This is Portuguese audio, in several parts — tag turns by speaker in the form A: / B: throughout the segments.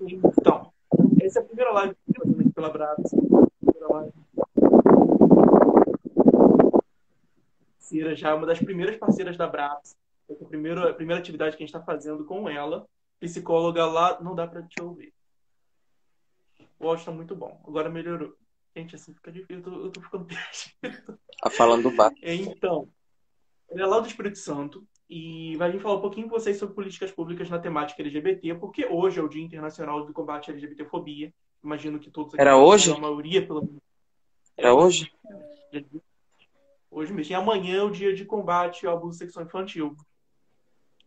A: Então, essa é a primeira live que eu tô fazendo aqui pela Brabus. Primeira live. Cira já é uma das primeiras parceiras da Brabus. É a primeira atividade que a gente está fazendo com ela. Psicóloga lá, não dá para te ouvir. O áudio está muito bom. Agora melhorou. Gente, assim fica difícil. Eu tô ficando perdido.
B: Tá falando do bar.
A: Então, ela é lá do Espírito Santo e vai vir falar um pouquinho com vocês sobre políticas públicas na temática LGBT, porque hoje é o Dia Internacional do Combate à LGBTfobia. Imagino que todos aqui
B: Era
A: saibam, a
B: hoje?
A: maioria, pelo menos. É
B: Era
A: hoje.
B: hoje?
A: Hoje mesmo. E amanhã é o dia de combate ao abuso sexual infantil.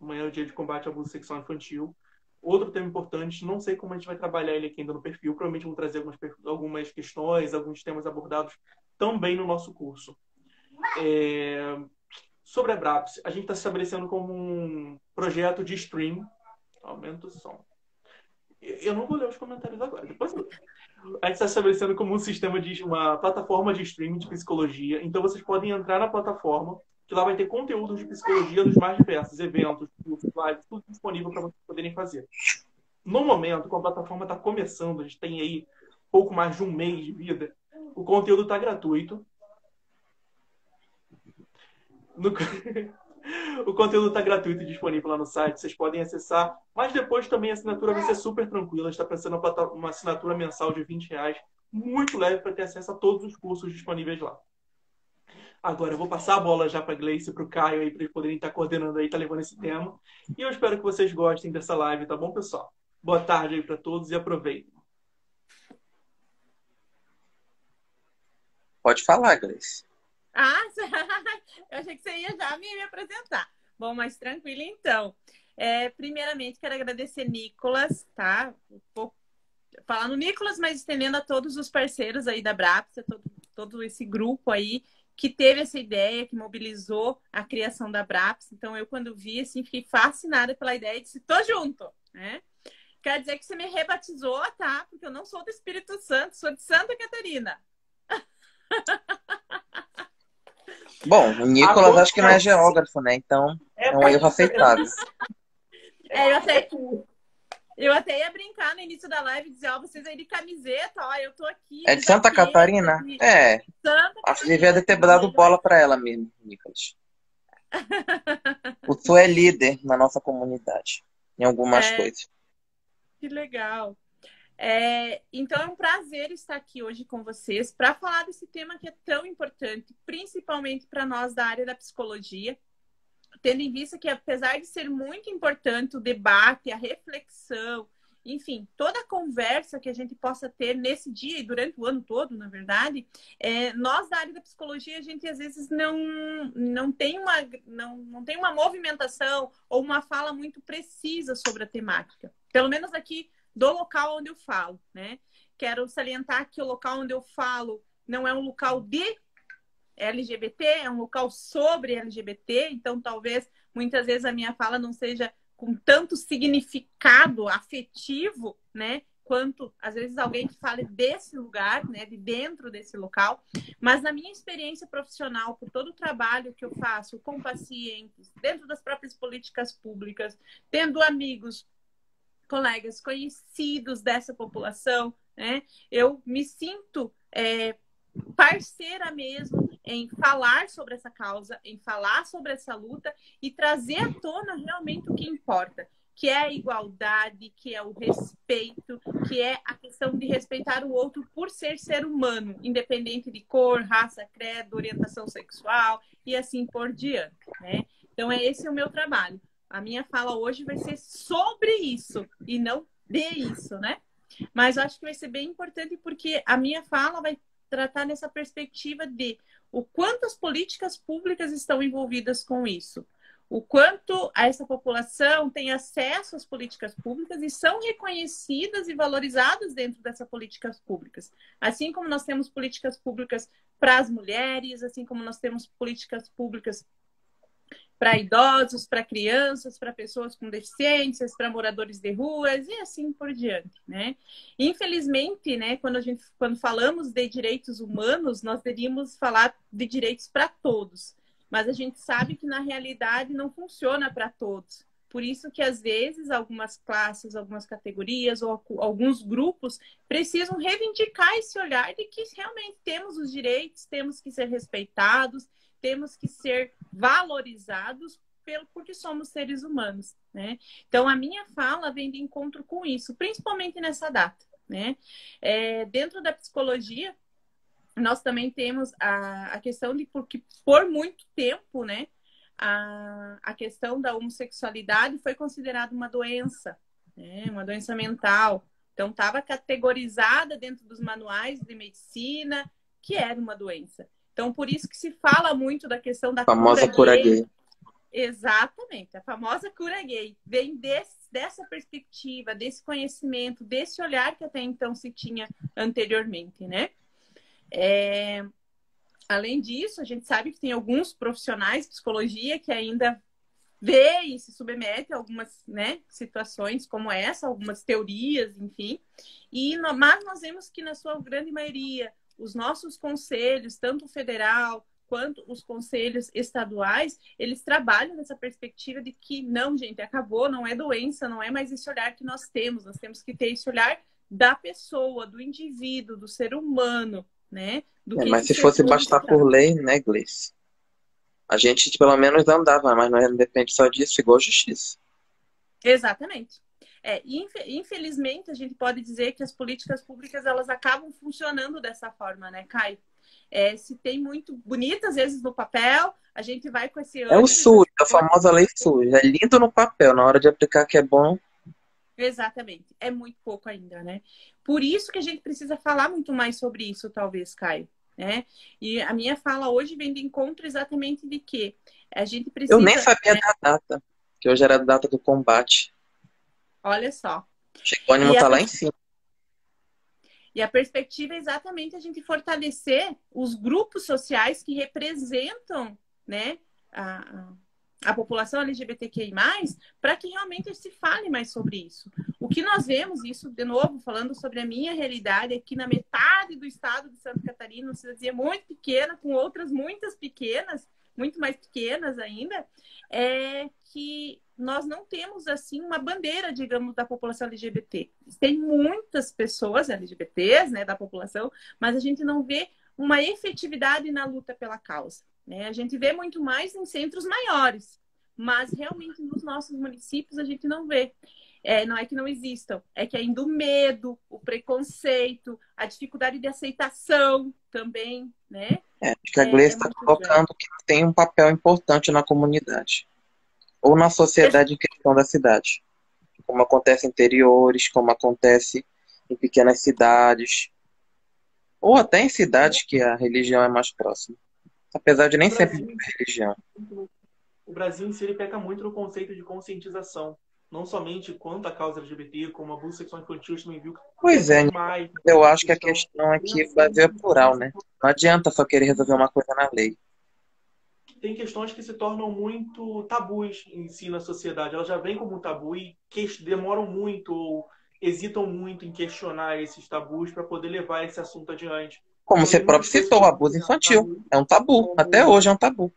A: Amanhã é o dia de combate ao abuso sexual infantil. Outro tema importante, não sei como a gente vai trabalhar ele aqui ainda no perfil, provavelmente vou trazer algumas questões, alguns temas abordados também no nosso curso. Sobre a Brabus, a gente está se estabelecendo como um projeto de stream. Aumenta o som. Eu não vou ler os comentários agora, depois eu leio. A gente está estabelecendo como um sistema de uma plataforma de streaming de psicologia. Então vocês podem entrar na plataforma, que lá vai ter conteúdos de psicologia dos mais diversos, eventos, cursos, lives, tudo disponível para vocês poderem fazer. No momento, como a plataforma está começando, a gente tem aí pouco mais de um mês de vida, o conteúdo está gratuito. No... O conteúdo está gratuito e disponível lá no site, vocês podem acessar, mas depois também a assinatura vai ser super tranquila, a gente está pensando em uma assinatura mensal de R$ 20, muito leve para ter acesso a todos os cursos disponíveis lá. Agora, eu vou passar a bola já para a Gleice e para o Caio aí, para eles poderem estar coordenando aí, estar levando esse tema. E eu espero que vocês gostem dessa live, tá bom, pessoal? Boa tarde aí para todos e aproveitem.
B: Pode falar, Gleice.
C: Ah, eu achei que você ia já me apresentar. Bom, mas tranquilo então. Primeiramente, quero agradecer Nicolas, tá? Vou falar no Nicolas, mas estendendo a todos os parceiros aí da Brabus, todo esse grupo aí que teve essa ideia, que mobilizou a criação da Brabus. Então, eu quando vi, assim, fiquei fascinada pela ideia e disse, tô junto, né? Quer dizer que você me rebatizou, tá? Porque eu não sou do Espírito Santo, sou de Santa Catarina.
B: Bom, o Nicolas acho que não é geógrafo, né? Então é um erro aceitável.
C: Eu até ia brincar no início da live e dizer, ó, vocês aí de camiseta, ó, eu tô aqui.
B: É de Santa Catarina? É. Acho que devia ter dado bola pra ela mesmo, Nicolas. O Tu é líder na nossa comunidade, em algumas coisas.
C: Que legal. Então é um prazer estar aqui hoje com vocês para falar desse tema que é tão importante, principalmente para nós da área da psicologia, tendo em vista que, apesar de ser muito importante o debate, a reflexão, enfim, toda a conversa que a gente possa ter nesse dia e durante o ano todo, na verdade, nós da área da psicologia, a gente às vezes não tem uma movimentação ou uma fala muito precisa sobre a temática. Pelo menos aqui do local onde eu falo, né? Quero salientar que o local onde eu falo não é um local de LGBT, é um local sobre LGBT, então talvez muitas vezes a minha fala não seja com tanto significado afetivo, né? Quanto às vezes alguém que fale desse lugar, né? De dentro desse local, mas na minha experiência profissional, por todo o trabalho que eu faço com pacientes, dentro das próprias políticas públicas, tendo amigos, colegas conhecidos dessa população, né? Eu me sinto parceira mesmo em falar sobre essa causa, em falar sobre essa luta e trazer à tona realmente o que importa, que é a igualdade, que é o respeito, que é a questão de respeitar o outro por ser humano, independente de cor, raça, credo, orientação sexual e assim por diante, né? Então, esse é o meu trabalho. A minha fala hoje vai ser sobre isso e não de isso, né? Mas eu acho que vai ser bem importante porque a minha fala vai tratar nessa perspectiva de o quanto as políticas públicas estão envolvidas com isso, o quanto essa população tem acesso às políticas públicas e são reconhecidas e valorizadas dentro dessas políticas públicas. Assim como nós temos políticas públicas para as mulheres, assim como nós temos políticas públicas para idosos, para crianças, para pessoas com deficiências, para moradores de ruas e assim por diante, né? Infelizmente, né, quando falamos de direitos humanos, nós deveríamos falar de direitos para todos, mas a gente sabe que na realidade não funciona para todos, Por isso que, às vezes, algumas classes, algumas categorias ou alguns grupos precisam reivindicar esse olhar de que realmente temos os direitos, temos que ser respeitados, temos que ser valorizados porque somos seres humanos, né? Então, a minha fala vem de encontro com isso, principalmente nessa data, né? Dentro da psicologia, nós também temos a questão de porque por muito tempo, né? A questão da homossexualidade foi considerada uma doença, né? Uma doença mental. Então, estava categorizada dentro dos manuais de medicina que era uma doença. Então, por isso que se fala muito da questão da
B: famosa cura gay.
C: Exatamente, a famosa cura gay. Vem dessa perspectiva, desse conhecimento, desse olhar que até então se tinha anteriormente, né? Além disso, a gente sabe que tem alguns profissionais de psicologia que ainda vê e se submete a algumas, né, situações como essa, algumas teorias, enfim. Mas nós vemos que, na sua grande maioria, os nossos conselhos, tanto o federal quanto os conselhos estaduais, eles trabalham nessa perspectiva de que, não, gente, acabou, não é doença, não é mais esse olhar que nós temos que ter esse olhar da pessoa, do indivíduo, do ser humano, né?
B: Mas se fosse bastar por lei, né, Gleice? A gente pelo menos andava, mas não depende só disso, igual a justiça.
C: Exatamente. Infelizmente, a gente pode dizer que as políticas públicas elas acabam funcionando dessa forma, né, Caio? Se tem muito bonito, às vezes, no papel, a gente vai com esse...
B: É o SUS, a famosa lei SUS. É lindo no papel, na hora de aplicar que é bom.
C: Exatamente. É muito pouco ainda, né? Por isso que a gente precisa falar muito mais sobre isso, talvez, Caio. Né? E a minha fala hoje vem de encontro exatamente de que a gente precisa...
B: Eu nem sabia da data, que hoje era a data do combate.
C: Olha só.
B: O ânimo tá lá em cima.
C: E a perspectiva é exatamente a gente fortalecer os grupos sociais que representam, né, a população LGBTQI+, para que realmente se fale mais sobre isso. O que nós vemos, isso de novo, falando sobre a minha realidade, aqui na metade do estado de Santa Catarina, uma cidadezinha muito pequena, com outras muitas pequenas, muito mais pequenas ainda, é que nós não temos, assim, uma bandeira, digamos, da população LGBT. Tem muitas pessoas LGBTs, né, da população, mas a gente não vê uma efetividade na luta pela causa. Né? A gente vê muito mais em centros maiores, mas realmente nos nossos municípios a gente não vê. Não é que não existam, é que ainda o medo, o preconceito, a dificuldade de aceitação também, né?
B: Acho que a Gleice está colocando que tem um papel importante na comunidade. Ou na sociedade em questão da cidade. Como acontece em interiores, como acontece em pequenas cidades. Ou até em cidades que a religião é mais próxima. Apesar de nem sempre ter religião.
A: O Brasil em si ele peca muito no conceito de conscientização. Não somente quanto à causa LGBT, como abuso sexual infantil, a gente também viu que...
B: Pois é, eu acho que a questão é que o Brasil é plural, né? Não adianta só querer resolver uma coisa na lei.
A: Tem questões que se tornam muito tabus em si na sociedade. Elas já vêm como um tabu e demoram muito ou hesitam muito em questionar esses tabus para poder levar esse assunto adiante.
B: Como você próprio citou, o abuso infantil. É um tabu. Até hoje é um tabu.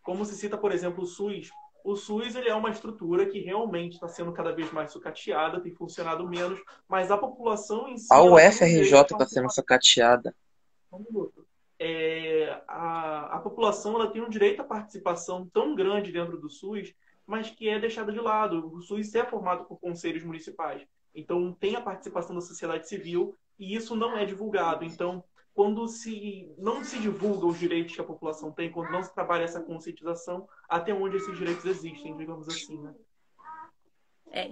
A: Como se cita, por exemplo, o SUS. O SUS ele é uma estrutura que realmente está sendo cada vez mais sucateada, tem funcionado menos, mas a população em si...
B: A UFRJ está sendo sucateada.
A: A população ela tem um direito à participação tão grande dentro do SUS, mas que é deixada de lado. O SUS é formado por conselhos municipais. Então, tem a participação da sociedade civil e isso não é divulgado. Então, quando não se divulga os direitos que a população tem, quando não se trabalha essa conscientização, até onde esses direitos existem, digamos assim, né?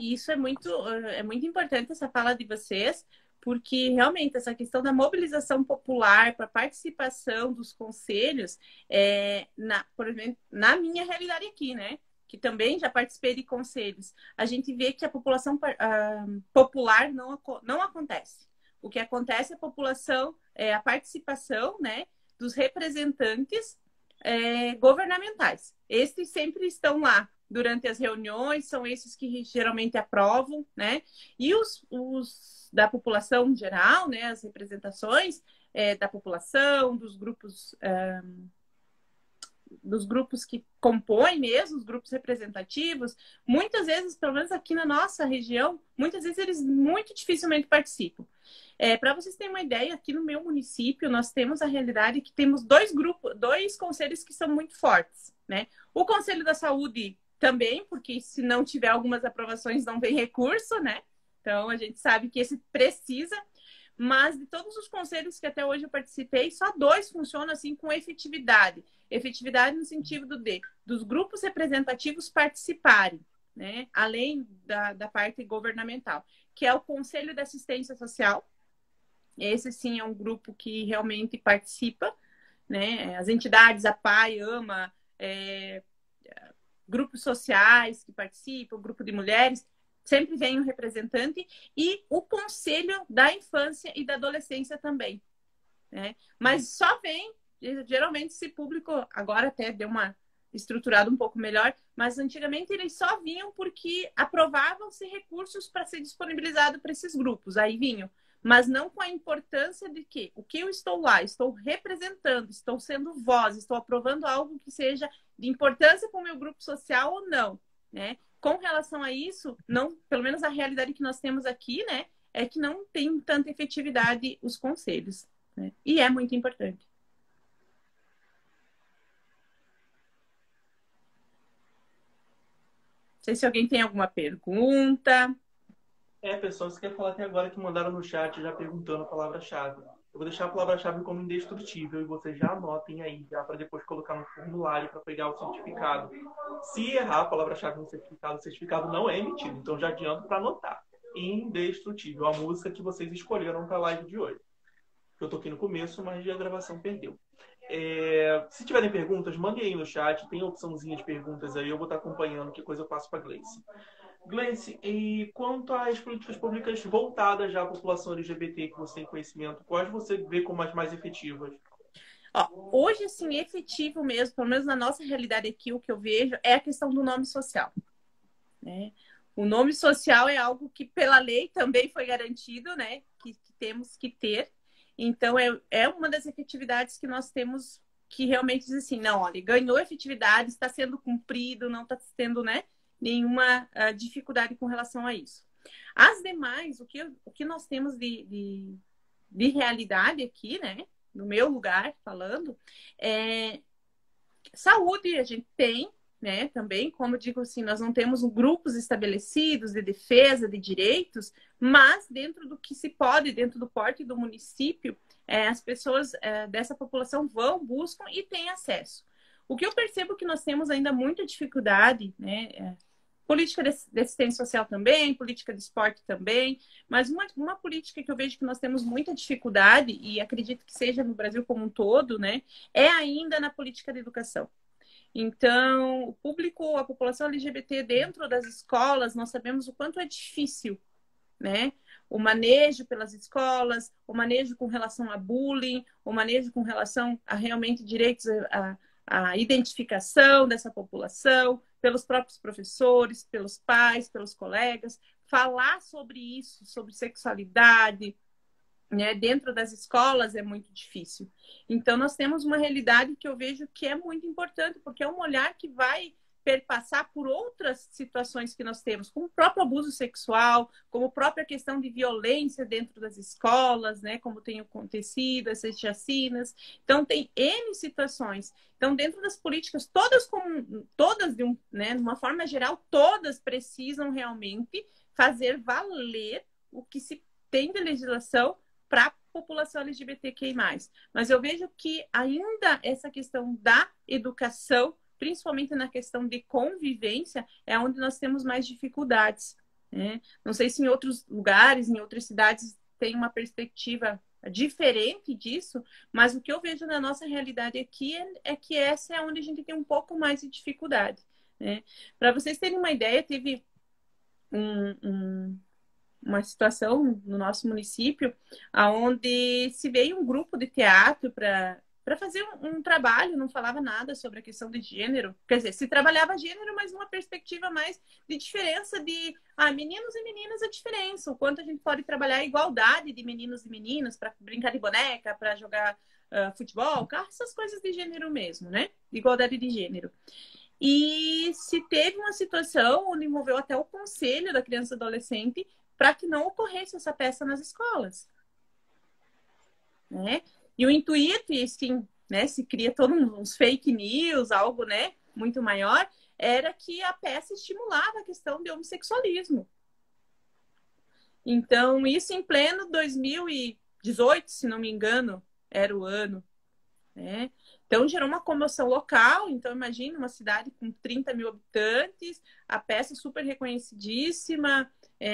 C: Isso é muito importante, essa fala de vocês, porque realmente essa questão da mobilização popular para a participação dos conselhos, por exemplo, na minha realidade aqui, né? Que também já participei de conselhos, a gente vê que a população popular não acontece. O que acontece é a participação, né, dos representantes governamentais. Esses sempre estão lá durante as reuniões, são esses que geralmente aprovam, né? E os da população em geral, né, as representações da população, dos grupos dos grupos que compõem mesmo, os grupos representativos, muitas vezes, pelo menos aqui na nossa região, muitas vezes eles muito dificilmente participam. Para vocês terem uma ideia, aqui no meu município, nós temos a realidade que temos dois conselhos que são muito fortes, né? O Conselho da Saúde também, porque se não tiver algumas aprovações, não vem recurso, né? Então, a gente sabe que esse precisa, mas de todos os conselhos que até hoje eu participei, só 2 funcionam assim com efetividade. Efetividade no sentido dos grupos representativos participarem, né? Além da parte governamental, que é o Conselho de Assistência Social. Esse, sim, é um grupo que realmente participa, né? As entidades, a PAI, AMA, grupos sociais que participam, grupo de mulheres, sempre vem um representante, e o Conselho da Infância e da Adolescência também, né? Mas só vem, geralmente esse público, agora até deu uma estruturada um pouco melhor, mas antigamente eles só vinham porque aprovavam-se recursos para ser disponibilizado para esses grupos, aí vinham, mas não com a importância de que o que eu estou lá, estou representando, estou sendo voz, estou aprovando algo que seja de importância para o meu grupo social ou não, né? Com relação a isso, não, pelo menos a realidade que nós temos aqui, né, é que não tem tanta efetividade os conselhos, né? E é muito importante. Não sei se alguém tem alguma pergunta.
A: Pessoal, você quer falar até agora que mandaram no chat já perguntando a palavra-chave. Eu vou deixar a palavra-chave como indestrutível e vocês já anotem aí, já para depois colocar no formulário para pegar o certificado. Se errar a palavra-chave no certificado, o certificado não é emitido. Então já adianto para anotar. Indestrutível, a música que vocês escolheram para a live de hoje. Eu tô aqui no começo, mas a gravação perdeu. Se tiverem perguntas, mandem aí no chat. Tem a opçãozinha de perguntas aí. Eu vou estar acompanhando que coisa eu passo para a Gleice. Gleice, e quanto às políticas públicas voltadas já à população LGBT que você tem conhecimento, quais você vê como as mais efetivas?
C: Hoje, assim, efetivo mesmo, pelo menos na nossa realidade aqui, o que eu vejo é a questão do nome social, né? O nome social é algo que pela lei também foi garantido, né? Que temos que ter. Então, é uma das efetividades que nós temos que realmente dizer assim, não, olha, ganhou efetividade, está sendo cumprido, não está tendo, né, nenhuma dificuldade com relação a isso. As demais, o que nós temos de realidade aqui, né, no meu lugar falando, saúde a gente tem, né, também, como eu digo assim, nós não temos grupos estabelecidos de defesa de direitos, mas dentro do que se pode, dentro do porte do município, as pessoas dessa população vão, buscam e têm acesso. O que eu percebo que nós temos ainda muita dificuldade, né, política de assistência social também, política de esporte também, mas uma política que eu vejo que nós temos muita dificuldade, e acredito que seja no Brasil como um todo, né, é ainda na política de educação. Então, o público, a população LGBT dentro das escolas, nós sabemos o quanto é difícil, né? O manejo pelas escolas, o manejo com relação a bullying, o manejo com relação a realmente direitos à identificação dessa população, pelos próprios professores, pelos pais, pelos colegas, falar sobre isso, sobre sexualidade, né, dentro das escolas é muito difícil. Então, nós temos uma realidade que eu vejo que é muito importante, porque é um olhar que vai perpassar por outras situações que nós temos, como o próprio abuso sexual, como a própria questão de violência dentro das escolas, né, como tem acontecido, essas chacinas. Então, tem N situações. Então, dentro das políticas, todas né, de uma forma geral, todas precisam realmente fazer valer o que se tem de legislação para a população LGBTQI+. Mas eu vejo que ainda essa questão da educação, principalmente na questão de convivência, é onde nós temos mais dificuldades, né? Não sei se em outros lugares, em outras cidades, tem uma perspectiva diferente disso, mas o que eu vejo na nossa realidade aqui é que essa é onde a gente tem um pouco mais de dificuldade, né? Para vocês terem uma ideia, teve uma situação no nosso município onde se veio um grupo de teatro para para fazer um trabalho, não falava nada sobre a questão de gênero. Quer dizer, se trabalhava gênero, mas numa perspectiva mais de diferença de meninos e meninas, a diferença, o quanto a gente pode trabalhar a igualdade de meninos e meninas para brincar de boneca, para jogar futebol, carro, essas coisas de gênero mesmo, né? De igualdade de gênero. E se teve uma situação onde envolveu até o conselho da criança e adolescente para que não ocorresse essa peça nas escolas, né? E o intuito, e assim, né, se cria todos uns fake news, algo, né, muito maior, era que a peça estimulava a questão de homossexualismo. Então, isso em pleno 2018, se não me engano, era o ano, né? Então, gerou uma comoção local. Então, imagina uma cidade com 30 mil habitantes, a peça super reconhecidíssima,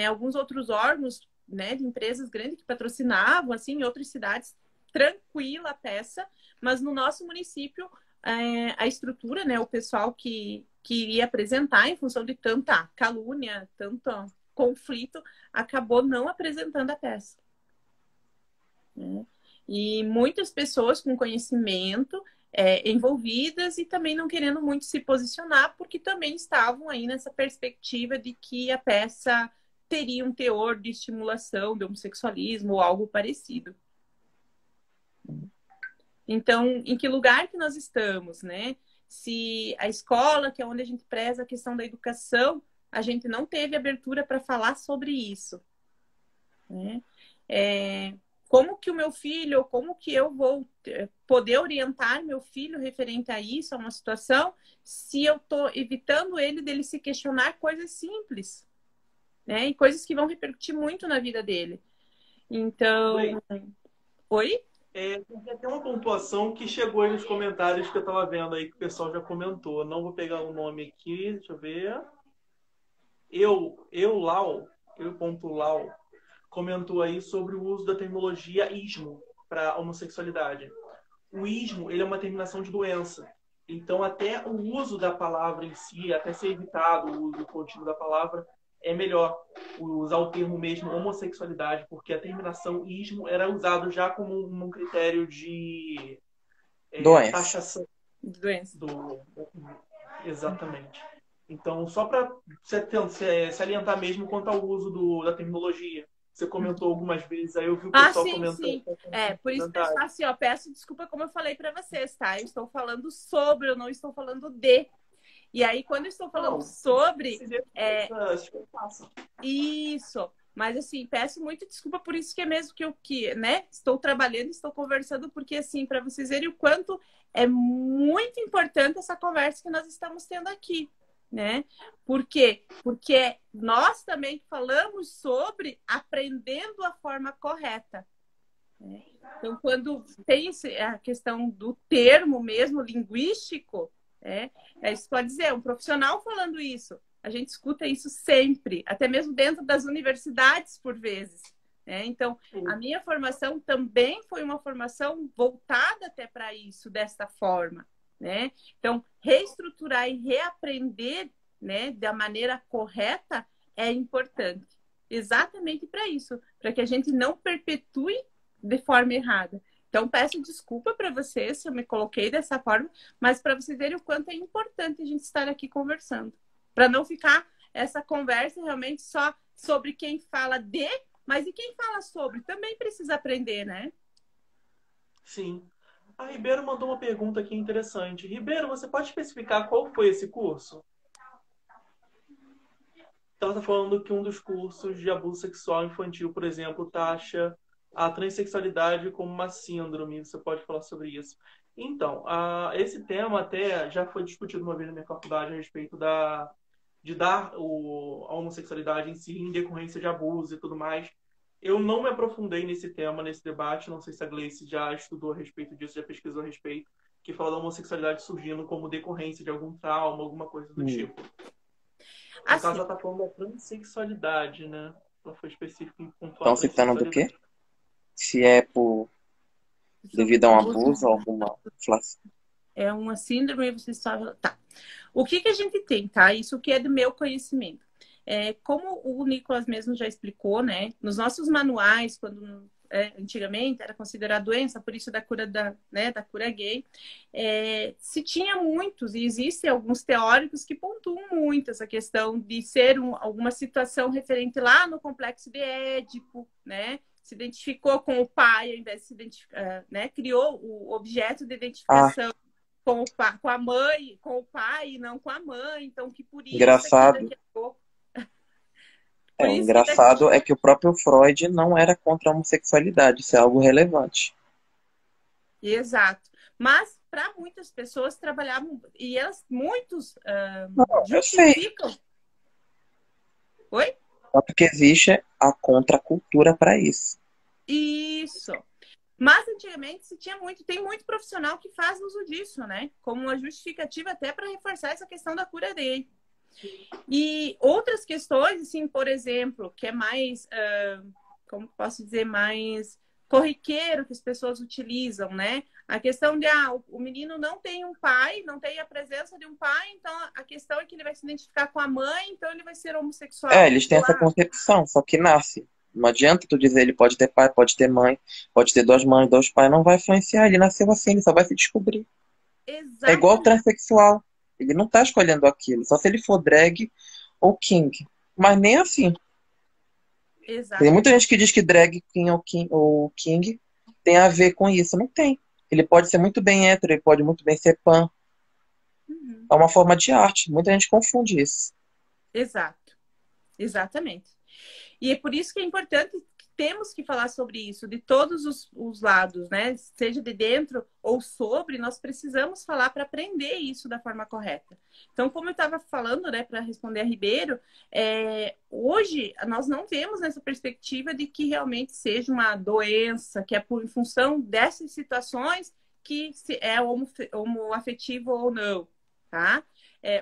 C: alguns outros órgãos, né, de empresas grandes que patrocinavam, assim, em outras cidades, tranquila a peça, mas no nosso município, a estrutura, né, o pessoal que iria apresentar em função de tanta calúnia, tanto conflito, acabou não apresentando a peça, né? E muitas pessoas com conhecimento envolvidas e também não querendo muito se posicionar, porque também estavam aí nessa perspectiva de que a peça teria um teor de estimulação do homossexualismo ou algo parecido. Então, em que lugar que nós estamos, né? Se a escola, que é onde a gente preza a questão da educação, a gente não teve abertura para falar sobre isso, né? Como que o meu filho, ou como que eu vou poder orientar meu filho referente a isso, a uma situação, se eu estou evitando ele dele se questionar coisas simples, né? E coisas que vão repercutir muito na vida dele. Então... Oi?
A: Tem uma pontuação que chegou aí nos comentários que eu estava vendo aí, que o pessoal já comentou. Não vou pegar o nome aqui, deixa eu ver. Eu.Lau comentou aí sobre o uso da terminologia ismo para homossexualidade. O ismo, ele é uma terminação de doença. Então, até o uso da palavra em si, até ser evitado o uso contínuo da palavra, é melhor usar o termo mesmo homossexualidade, porque a terminação ismo era usado já como um critério de taxação.
C: Doença.
A: Exatamente. Então, só para se alientar mesmo quanto ao uso da terminologia. Você comentou algumas vezes, aí eu vi o pessoal comentando.
C: Sim. Por isso, pessoal, assim, peço desculpa como eu falei para vocês, tá? Eu estou falando sobre, eu não estou falando de. E aí, quando eu estou falando sobre... Isso. Mas, assim, peço muito desculpa por isso que é mesmo que né? Estou trabalhando, estou conversando, porque, assim, para vocês verem o quanto é muito importante essa conversa que nós estamos tendo aqui, né? Por quê? Porque nós também falamos sobre aprendendo a forma correta, né? Então, quando tem a questão do termo mesmo linguístico, isso pode dizer, um profissional falando isso, a gente escuta isso sempre, até mesmo dentro das universidades, por vezes, né? Então, a minha formação também foi uma formação voltada até para isso, desta forma, né? Então, reestruturar e reaprender, né, da maneira correta é importante, exatamente para isso, para que a gente não perpetue de forma errada. Então, peço desculpa para vocês se eu me coloquei dessa forma, mas para vocês verem o quanto é importante a gente estar aqui conversando. Para não ficar essa conversa realmente só sobre quem fala de, mas e quem fala sobre também precisa aprender, né?
A: Sim. A Ribeiro mandou uma pergunta aqui interessante. Ribeiro, você pode especificar qual foi esse curso? Então, ela está falando que um dos cursos de abuso sexual infantil, por exemplo, taxa a transexualidade como uma síndrome. Você pode falar sobre isso? Então, esse tema até já foi discutido uma vez na minha faculdade a respeito de dar a homossexualidade em si em decorrência de abuso e tudo mais. Eu não me aprofundei nesse tema, nesse debate. Não sei se a Gleice já estudou a respeito disso, já pesquisou a respeito, que fala da homossexualidade surgindo como decorrência de algum trauma, alguma coisa do tipo. No caso, ela está falando da transexualidade, né? Ela foi específica em pontuar.
B: Estão citando do quê? Se é devido a um abuso ou alguma inflação.
C: É uma síndrome, você só... Tá. O que a gente tem, tá? Isso que é do meu conhecimento. Como o Nicolas mesmo já explicou, né? Nos nossos manuais, quando antigamente era considerada doença, por isso da cura da cura gay, se tinha muitos, e existem alguns teóricos que pontuam muito essa questão de ser alguma situação referente lá no complexo de Édipo, né? Se identificou com o pai, ao invés de se identificar, né? Criou o objeto de identificação com a mãe, com o pai, e não com a mãe. Então, que por isso
B: Engraçado.
C: daqui a pouco...
B: O engraçado é que o próprio Freud não era contra a homossexualidade, isso é algo relevante.
C: Exato. Mas, para muitas pessoas, trabalhavam, e muitos
B: Eu sei.
C: justificam. Oi?
B: Tanto que existe a contracultura para isso.
C: Isso. Mas antigamente se tinha tem muito profissional que faz uso disso, né? Como uma justificativa até para reforçar essa questão da cura dele. E outras questões, assim, por exemplo, que é mais, como posso dizer, mais corriqueiro que as pessoas utilizam, né? A questão de, o menino não tem um pai, não tem a presença de um pai, então a questão é que ele vai se identificar com a mãe, então ele vai ser homossexual.
B: Eles têm essa concepção, só que nasce. Não adianta tu dizer ele pode ter pai, pode ter mãe, pode ter duas mães, dois pais, não vai influenciar. Ele nasceu assim, ele só vai se descobrir.
C: Exatamente.
B: É igual o transexual. Ele não tá escolhendo aquilo, só se ele for drag ou king. Mas nem assim.
C: Exatamente.
B: Tem muita gente que diz que drag ou king tem a ver com isso. Não tem. Ele pode ser muito bem hétero, ele pode muito bem ser pan. É uma forma de arte. Muita gente confunde isso.
C: Exato. Exatamente. E é por isso que é importante que temos que falar sobre isso, de todos os lados, né? Seja de dentro ou sobre, nós precisamos falar para aprender isso da forma correta. Então, como eu estava falando, né, para responder a Ribeiro, hoje nós não temos essa perspectiva de que realmente seja uma doença, que é em função dessas situações que é homoafetivo ou não, tá?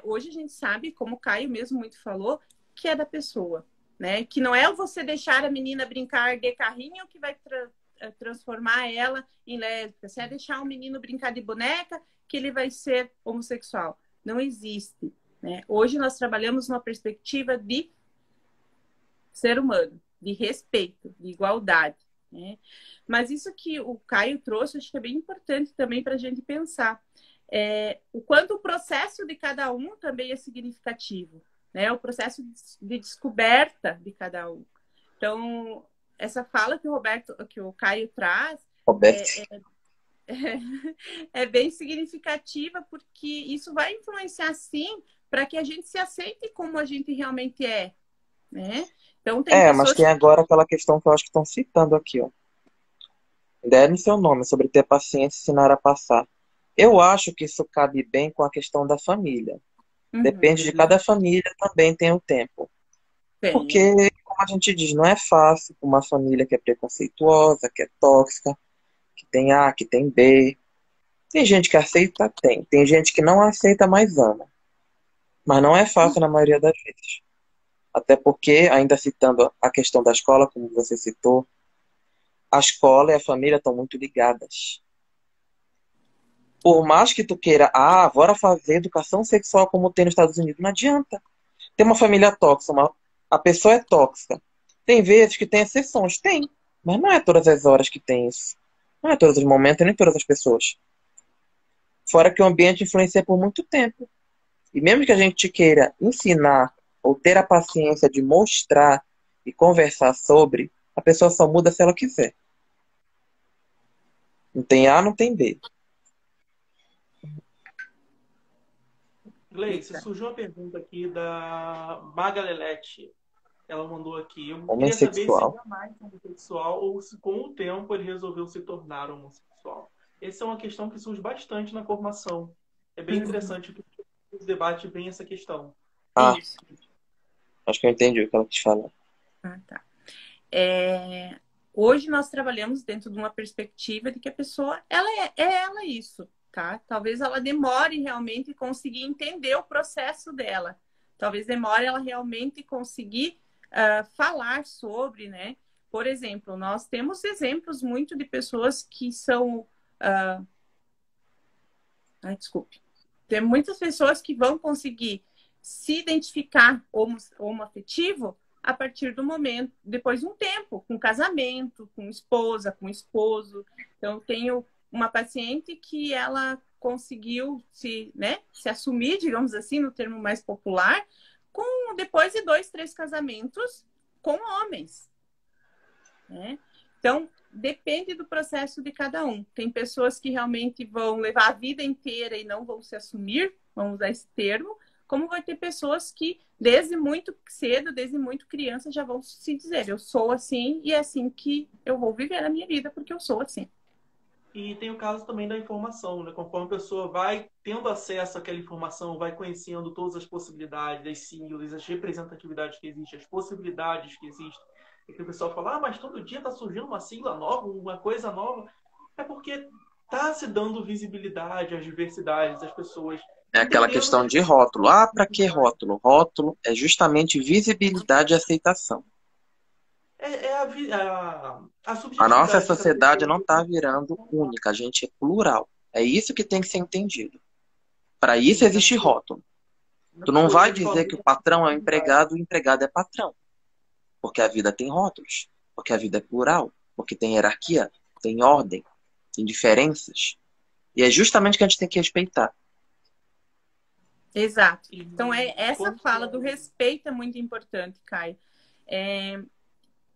C: Hoje a gente sabe, como o Caio mesmo muito falou, que é da pessoa. Né? Que não é você deixar a menina brincar de carrinho que vai transformar ela em lésbica. Se é deixar o menino brincar de boneca, que ele vai ser homossexual. Não existe. Né? Hoje nós trabalhamos numa perspectiva de ser humano, de respeito, de igualdade. Né? Mas isso que o Caio trouxe, acho que é bem importante também para a gente pensar. O quanto o processo de cada um também é significativo. Né, o processo de descoberta de cada um. Então, essa fala que o Caio traz é bem significativa, porque isso vai influenciar, sim, para que a gente se aceite como a gente realmente é. Né? Então,
B: mas tem agora aquela questão que eu acho que estão citando aqui, ó. Deram seu nome, sobre ter paciência e ensinar a passar. Eu acho que isso cabe bem com a questão da família. Depende de cada família, também tem o tempo. Porque, como a gente diz, não é fácil uma família que é preconceituosa, que é tóxica, que tem A, que tem B. Tem gente que aceita, tem. Tem gente que não aceita, mas ama. Mas não é fácil na maioria das vezes. Até porque, ainda citando a questão da escola, como você citou, a escola e a família estão muito ligadas. Por mais que tu queira, bora fazer educação sexual como tem nos Estados Unidos, não adianta. Tem uma família tóxica, a pessoa é tóxica. Tem vezes que tem exceções, tem. Mas não é todas as horas que tem isso. Não é todos os momentos, nem todas as pessoas. Fora que o ambiente influencia por muito tempo. E mesmo que a gente queira ensinar ou ter a paciência de mostrar e conversar sobre, a pessoa só muda se ela quiser. Não tem A, não tem B.
A: Gleice, surgiu uma pergunta aqui da Magalelete. Ela mandou aqui. Eu queria saber se ele é mais homossexual ou se com o tempo ele resolveu se tornar homossexual. Essa é uma questão que surge bastante na formação. É bem interessante que os debates bem essa questão.
C: Isso.
B: Acho que eu entendi o que ela quis falar.
C: Tá. Hoje nós trabalhamos dentro de uma perspectiva de que a pessoa ela isso. Tá? Talvez ela demore realmente conseguir entender o processo dela. Talvez demore ela realmente conseguir falar sobre, né? Por exemplo, nós temos exemplos muito de pessoas que são... Tem muitas pessoas que vão conseguir se identificar homoafetivo a partir do momento, depois de um tempo, com casamento, com esposa, com esposo. Então, eu tenho uma paciente que ela conseguiu se assumir, digamos assim, no termo mais popular, depois de 2, 3 casamentos com homens, né? Então, depende do processo de cada um. Tem pessoas que realmente vão levar a vida inteira e não vão se assumir, vamos usar esse termo, como vai ter pessoas que, desde muito cedo, desde muito criança, já vão se dizer, eu sou assim e é assim que eu vou viver a minha vida, porque eu sou assim.
A: E tem o caso também da informação, né? Conforme a pessoa vai tendo acesso àquela informação, vai conhecendo todas as possibilidades, as siglas, as representatividades que existem, as possibilidades que existem. E que o pessoal fala, mas todo dia está surgindo uma sigla nova, uma coisa nova. É porque está se dando visibilidade às diversidades das pessoas.
B: É aquela questão de rótulo. Para que rótulo? Rótulo é justamente visibilidade e aceitação. A nossa sociedade não está virando única, a gente é plural. É isso que tem que ser entendido. Para isso existe rótulo. Tu não vai dizer que o patrão é o empregado é patrão. Porque a vida tem rótulos. Porque a vida é plural. Porque tem hierarquia, tem ordem, tem diferenças. E é justamente o que a gente tem que respeitar.
C: Exato. Então, essa fala do respeito é muito importante, Caio.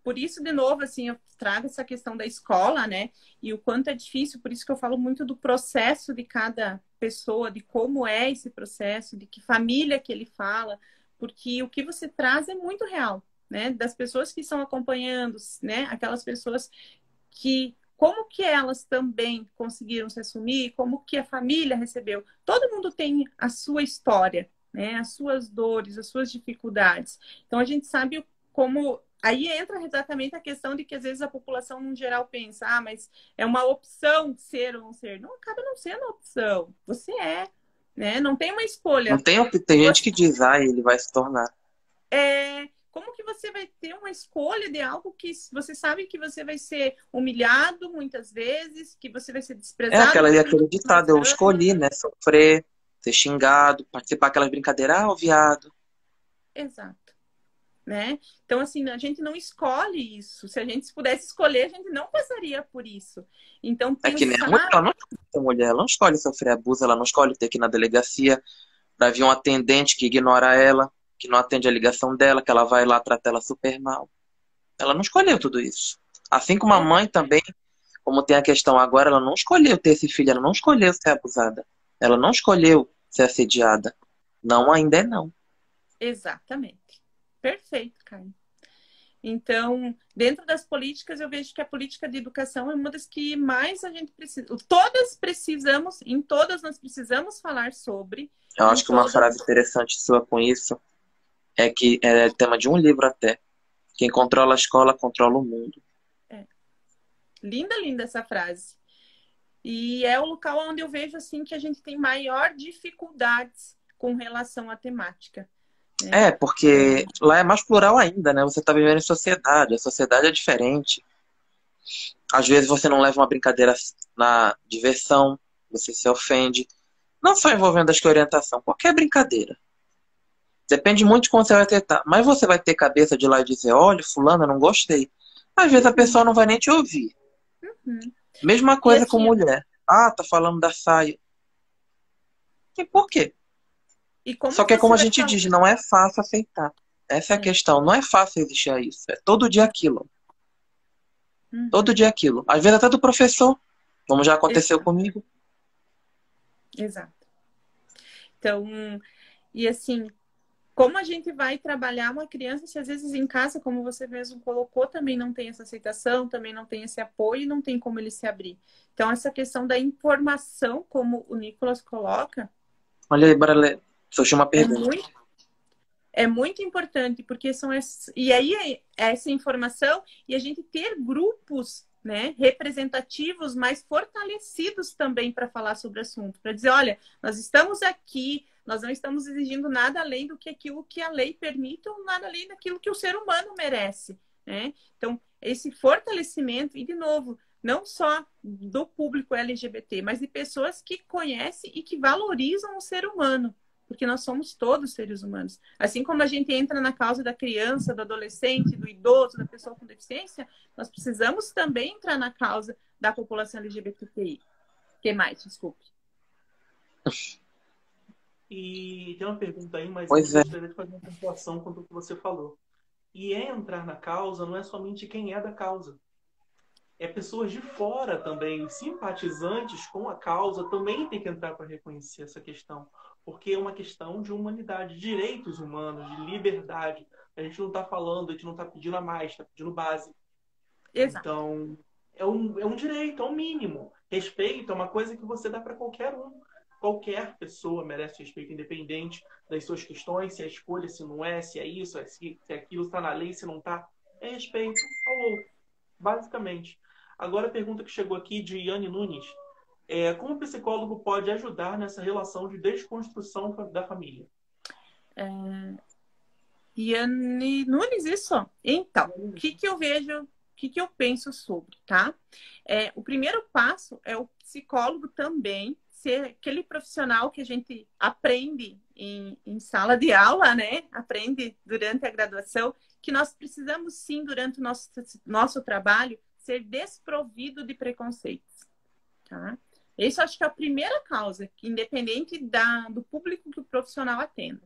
C: Por isso, de novo, assim, eu trago essa questão da escola, né? E o quanto é difícil, por isso que eu falo muito do processo de cada pessoa, de como é esse processo, de que família que ele fala, porque o que você traz é muito real, né? Das pessoas que estão acompanhando, né? Aquelas pessoas que, como que elas também conseguiram se assumir, como que a família recebeu. Todo mundo tem a sua história, né? As suas dores, as suas dificuldades. Então, a gente sabe como... Aí entra exatamente a questão de que, às vezes, a população, no geral, pensa, mas é uma opção ser ou não ser. Não, acaba não sendo opção. Você é, né? Não tem uma escolha.
B: Não tem gente que diz, ele vai se tornar.
C: Como que você vai ter uma escolha de algo que você sabe que você vai ser humilhado muitas vezes, que você vai ser desprezado?
B: Aquele ditado, eu escolhi, né? Sofrer, ser xingado, participar daquelas brincadeiras, o viado.
C: Exato. Né? Então, assim, a gente não escolhe isso. Se a gente pudesse escolher, a gente não passaria por isso. Então,
B: pensar... É que nem a mulher, ela não escolhe ser mulher, ela não escolhe sofrer abuso, ela não escolhe ter que ir na delegacia pra vir um atendente que ignora ela, que não atende a ligação dela, que ela vai lá tratar ela super mal. Ela não escolheu tudo isso. Assim como a mãe também, como tem a questão agora, ela não escolheu ter esse filho, ela não escolheu ser abusada. Ela não escolheu ser assediada. Não, ainda é não.
C: Exatamente. Perfeito, Caio. Então, dentro das políticas, eu vejo que a política de educação é uma das que mais a gente precisa. Em todas nós precisamos falar sobre.
B: Eu acho que uma frase interessante sua com isso é que é tema de um livro até. Quem controla a escola, controla o mundo.
C: Linda, linda essa frase. E é o local onde eu vejo assim que a gente tem maior dificuldades com relação à temática.
B: Porque lá é mais plural ainda, né? Você tá vivendo em sociedade, a sociedade é diferente. Às vezes você não leva uma brincadeira na diversão, você se ofende. Não só envolvendo acho que orientação, qualquer brincadeira. Depende muito de como você vai tratar. Mas você vai ter cabeça de ir lá e dizer, olha, fulano, eu não gostei. Às vezes a pessoa não vai nem te ouvir. Mesma coisa com mulher. Tá falando da saia. E por quê? Só que é como a gente diz, não é fácil aceitar. Essa é a questão. Não é fácil existir isso. É todo dia aquilo. Todo dia aquilo. Às vezes até do professor. Como já aconteceu comigo.
C: Exato. Então, e assim, como a gente vai trabalhar uma criança se às vezes em casa, como você mesmo colocou, também não tem essa aceitação, também não tem esse apoio e não tem como ele se abrir. Então, essa questão da informação, como o Nicolas coloca...
B: Olha aí, bora ler. Surgiu uma pergunta.
C: É muito importante, porque e aí essa informação e a gente ter grupos, né, representativos mais fortalecidos também para falar sobre o assunto, para dizer, olha, nós estamos aqui, nós não estamos exigindo nada além do que aquilo que a lei permite ou nada além daquilo que o ser humano merece, né? Então, esse fortalecimento, e de novo, não só do público LGBT, mas de pessoas que conhecem e que valorizam o ser humano, porque nós somos todos seres humanos. Assim como a gente entra na causa da criança, do adolescente, do idoso, da pessoa com deficiência, nós precisamos também entrar na causa da população LGBTQI. O que mais? Desculpe.
A: E tem uma pergunta aí, mas eu
B: Pois é.
A: gostaria de fazer uma pontuação quanto ao que você falou. E entrar na causa não é somente quem é da causa. É pessoas de fora também, simpatizantes com a causa, também tem que entrar para reconhecer essa questão. Porque é uma questão de humanidade, de direitos humanos, de liberdade. A gente não está falando, a gente não está pedindo a mais, está pedindo base.
C: Exato.
A: Então, é um direito, é um mínimo. Respeito é uma coisa que você dá para qualquer um. Qualquer pessoa merece respeito, independente das suas questões, se é escolha, se não é, se é isso, se aquilo está na lei, se não está. É respeito ao outro, basicamente. Agora a pergunta que chegou aqui de Yane Nunes. Como o psicólogo pode ajudar nessa relação de desconstrução da família?
C: Yane Nunes, isso? Então, o que eu vejo, o que eu penso sobre, tá? O primeiro passo é o psicólogo também ser aquele profissional que a gente aprende em sala de aula, né? Aprende durante a graduação, que nós precisamos sim, durante o nosso trabalho, ser desprovido de preconceitos, tá? Isso acho que é a primeira causa, independente do público que o profissional atenda.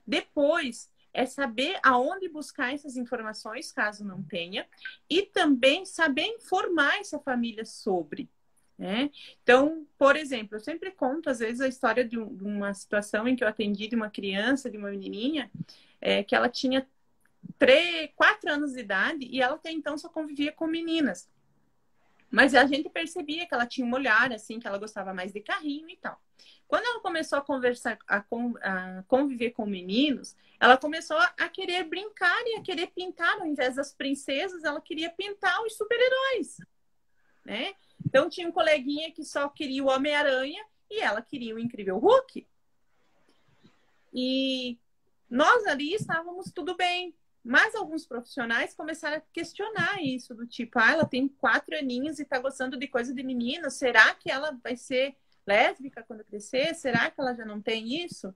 C: Depois, é saber aonde buscar essas informações, caso não tenha, e também saber informar essa família sobre, né? Então, por exemplo, eu sempre conto, às vezes, a história de uma situação em que eu atendi de uma criança, de uma menininha, que ela tinha 4 anos de idade e ela até então só convivia com meninas. Mas a gente percebia que ela tinha um olhar, assim, que ela gostava mais de carrinho e tal. Quando ela começou a conversar, a conviver com meninos, ela começou a querer brincar e a querer pintar. Ao invés das princesas, ela queria pintar os super-heróis, né? Então, tinha um coleguinha que só queria o Homem-Aranha e ela queria o Incrível Hulk. E nós ali estávamos tudo bem. Mas alguns profissionais começaram a questionar isso, do tipo, ela tem 4 aninhos e está gostando de coisa de menino, será que ela vai ser lésbica quando crescer? Será que ela já não tem isso?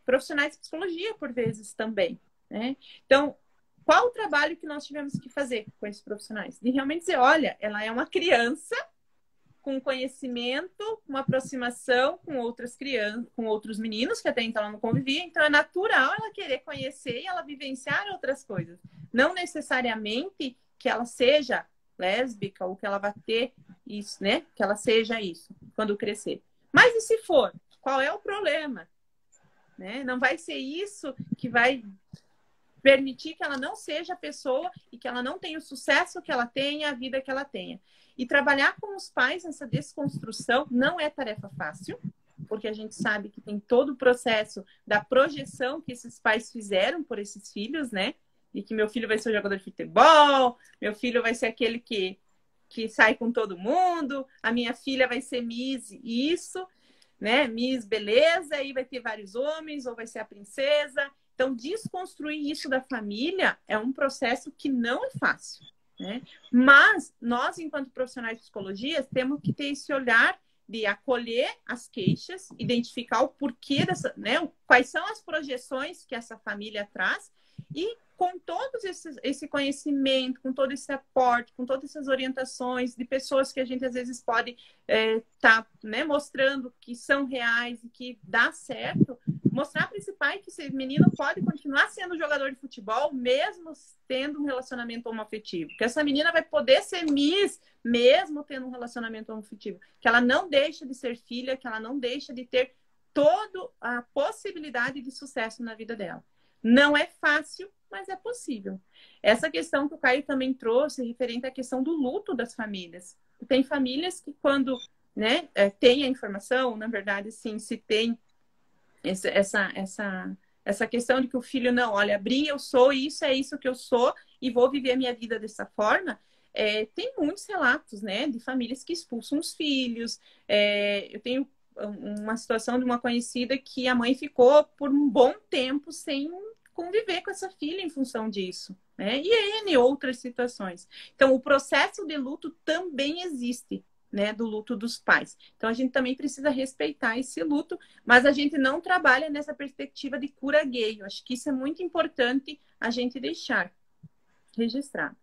C: Profissionais de psicologia, por vezes, também, né? Então, qual o trabalho que nós tivemos que fazer com esses profissionais? De realmente dizer, olha, ela é uma criança com conhecimento, uma aproximação com outras crianças, com outros meninos que até então ela não convivia, então é natural ela querer conhecer e ela vivenciar outras coisas. Não necessariamente que ela seja lésbica ou que ela vá ter isso, né? Que ela seja isso quando crescer. Mas e se for? Qual é o problema? Né? Não vai ser isso que vai permitir que ela não seja a pessoa e que ela não tenha o sucesso que ela tenha, a vida que ela tenha. E trabalhar com os pais nessa desconstrução não é tarefa fácil, porque a gente sabe que tem todo o processo da projeção que esses pais fizeram por esses filhos, né? E que meu filho vai ser o jogador de futebol, meu filho vai ser aquele que sai com todo mundo, a minha filha vai ser Miss isso, né? Miss beleza, e vai ter vários homens, ou vai ser a princesa. Então, desconstruir isso da família é um processo que não é fácil, né? Mas nós, enquanto profissionais de psicologia, temos que ter esse olhar de acolher as queixas, identificar o porquê dessa, né? Quais são as projeções que essa família traz e com todo esse conhecimento, com todo esse aporte, com todas essas orientações de pessoas que a gente às vezes pode tá, né, mostrando que são reais e que dá certo, mostrar para esse pai que esse menino pode continuar sendo jogador de futebol mesmo tendo um relacionamento homoafetivo. Que essa menina vai poder ser Miss mesmo tendo um relacionamento homoafetivo. Que ela não deixa de ser filha, que ela não deixa de ter toda a possibilidade de sucesso na vida dela. Não é fácil, mas é possível. Essa questão que o Caio também trouxe, referente à questão do luto das famílias. Tem famílias que quando, né, tem a informação, na verdade, sim, se tem essa questão de que o filho, não, olha, Bri, eu sou isso, é isso que eu sou e vou viver a minha vida dessa forma. Tem muitos relatos, né, de famílias que expulsam os filhos. Eu tenho uma situação de uma conhecida que a mãe ficou por um bom tempo sem conviver com essa filha em função disso, né? E N outras situações. Então, o processo de luto também existe, né, do luto dos pais. Então, a gente também precisa respeitar esse luto, mas a gente não trabalha nessa perspectiva de cura gay. Eu acho que isso é muito importante a gente deixar registrado.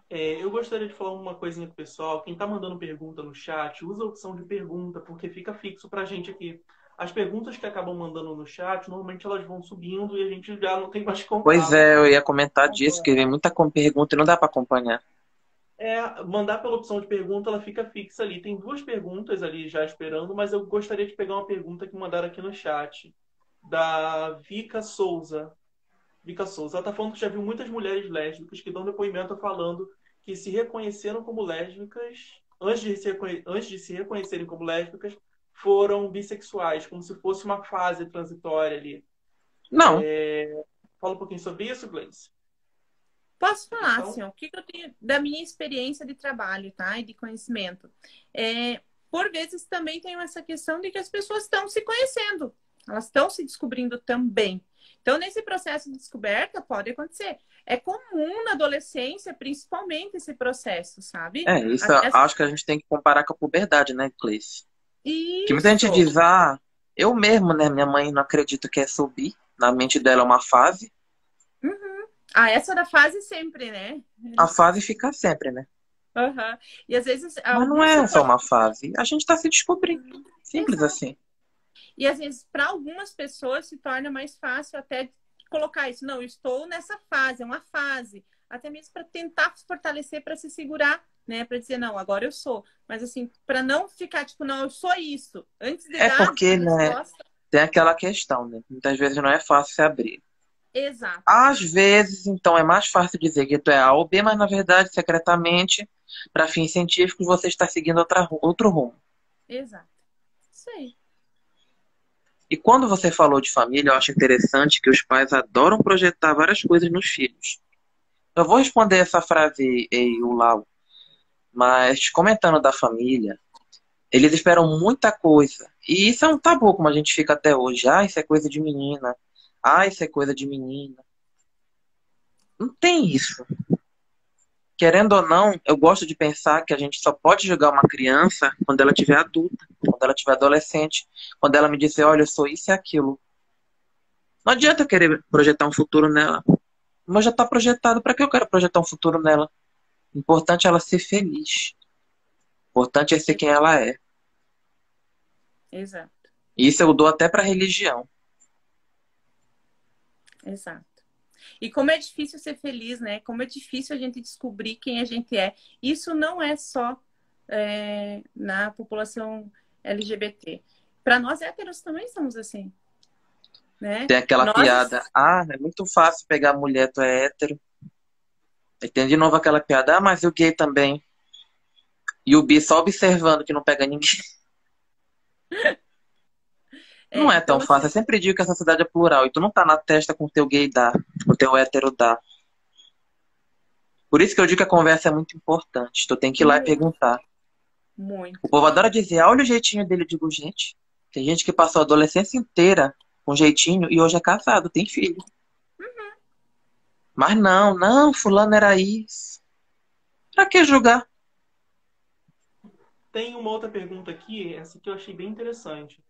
A: Eu gostaria de falar uma coisinha pro pessoal. Quem tá mandando pergunta no chat, usa a opção de pergunta, porque fica fixo pra gente aqui. As perguntas que acabam mandando no chat, normalmente elas vão subindo e a gente já não tem mais
B: Pois
A: contato.
B: é, eu ia comentar disso, que vem muita pergunta e não dá para acompanhar.
A: Mandar pela opção de pergunta, ela fica fixa ali. Tem 2 perguntas ali já esperando, mas eu gostaria de pegar uma pergunta que mandaram aqui no chat, da Vika Souza. Vika Souza, ela tá falando que já viu muitas mulheres lésbicas que dão depoimento falando que se reconheceram como lésbicas, antes de se reconhecerem como lésbicas, foram bissexuais, como se fosse uma fase transitória ali.
B: Não.
A: Fala um pouquinho sobre isso, Gleice.
C: Posso falar, assim, ó, o que eu tenho da minha experiência de trabalho, tá? E de conhecimento. Por vezes também tem essa questão de que as pessoas estão se conhecendo. Elas estão se descobrindo também. Então, nesse processo de descoberta, pode acontecer. É comum na adolescência, principalmente, esse processo, sabe?
B: Isso acho que a gente tem que comparar com a puberdade, né, Cleice?
C: Isso.
B: Que muita gente diz, eu mesmo, né, minha mãe não acredita que é subir. Na mente dela é uma fase.
C: Uhum. Essa da fase sempre, né?
B: A fase fica sempre, né?
C: Uhum. E às vezes...
B: Mas não é só uma fase. A gente tá se descobrindo. Simples assim.
C: E às vezes, para algumas pessoas, se torna mais fácil até colocar isso. Não, eu estou nessa fase, é uma fase. Até mesmo para tentar se fortalecer, para se segurar, né? Para dizer, não, agora eu sou. Mas assim, para não ficar tipo, não, eu sou isso. Antes de dar
B: porque,
C: a resposta...
B: né, tem aquela questão, né? Muitas vezes não é fácil se abrir.
C: Exato.
B: Às vezes, então, é mais fácil dizer que tu é A ou B, mas na verdade, secretamente, para fins científicos, você está seguindo outro rumo.
C: Exato. Isso aí.
B: E quando você falou de família, eu acho interessante que os pais adoram projetar várias coisas nos filhos. Eu vou responder essa frase, Lau, mas comentando da família, eles esperam muita coisa. E isso é um tabu, como a gente fica até hoje. Isso é coisa de menina. Isso é coisa de menina. Não tem isso. Querendo ou não, eu gosto de pensar que a gente só pode julgar uma criança quando ela estiver adulta, quando ela estiver adolescente, quando ela me dizer, olha, eu sou isso e aquilo. Não adianta eu querer projetar um futuro nela. Mas já está projetado. Para que eu quero projetar um futuro nela? O importante é ela ser feliz. O importante é ser quem ela é.
C: Exato.
B: E isso eu dou até para a religião.
C: Exato. E como é difícil ser feliz, né? Como é difícil a gente descobrir quem a gente é. Isso não é só na população LGBT. Para nós héteros também somos assim. Né?
B: Tem aquela piada, é muito fácil pegar mulher, tu é hétero. Aí tem de novo aquela piada, mas o gay também. E o bi só observando que não pega ninguém. Não é tão fácil. Eu sempre digo que a sociedade é plural. E tu não tá na testa com o teu gay dá, com o teu hétero dá. Por isso que eu digo que a conversa é muito importante. Tu tem que ir lá e perguntar.
C: Muito.
B: O povo adora dizer, olha o jeitinho dele. Eu digo, gente, tem gente que passou a adolescência inteira com jeitinho e hoje é casado, tem filho.
C: Uhum.
B: Mas não, fulano era isso. Pra que julgar?
A: Tem uma outra pergunta aqui, essa que eu achei bem interessante.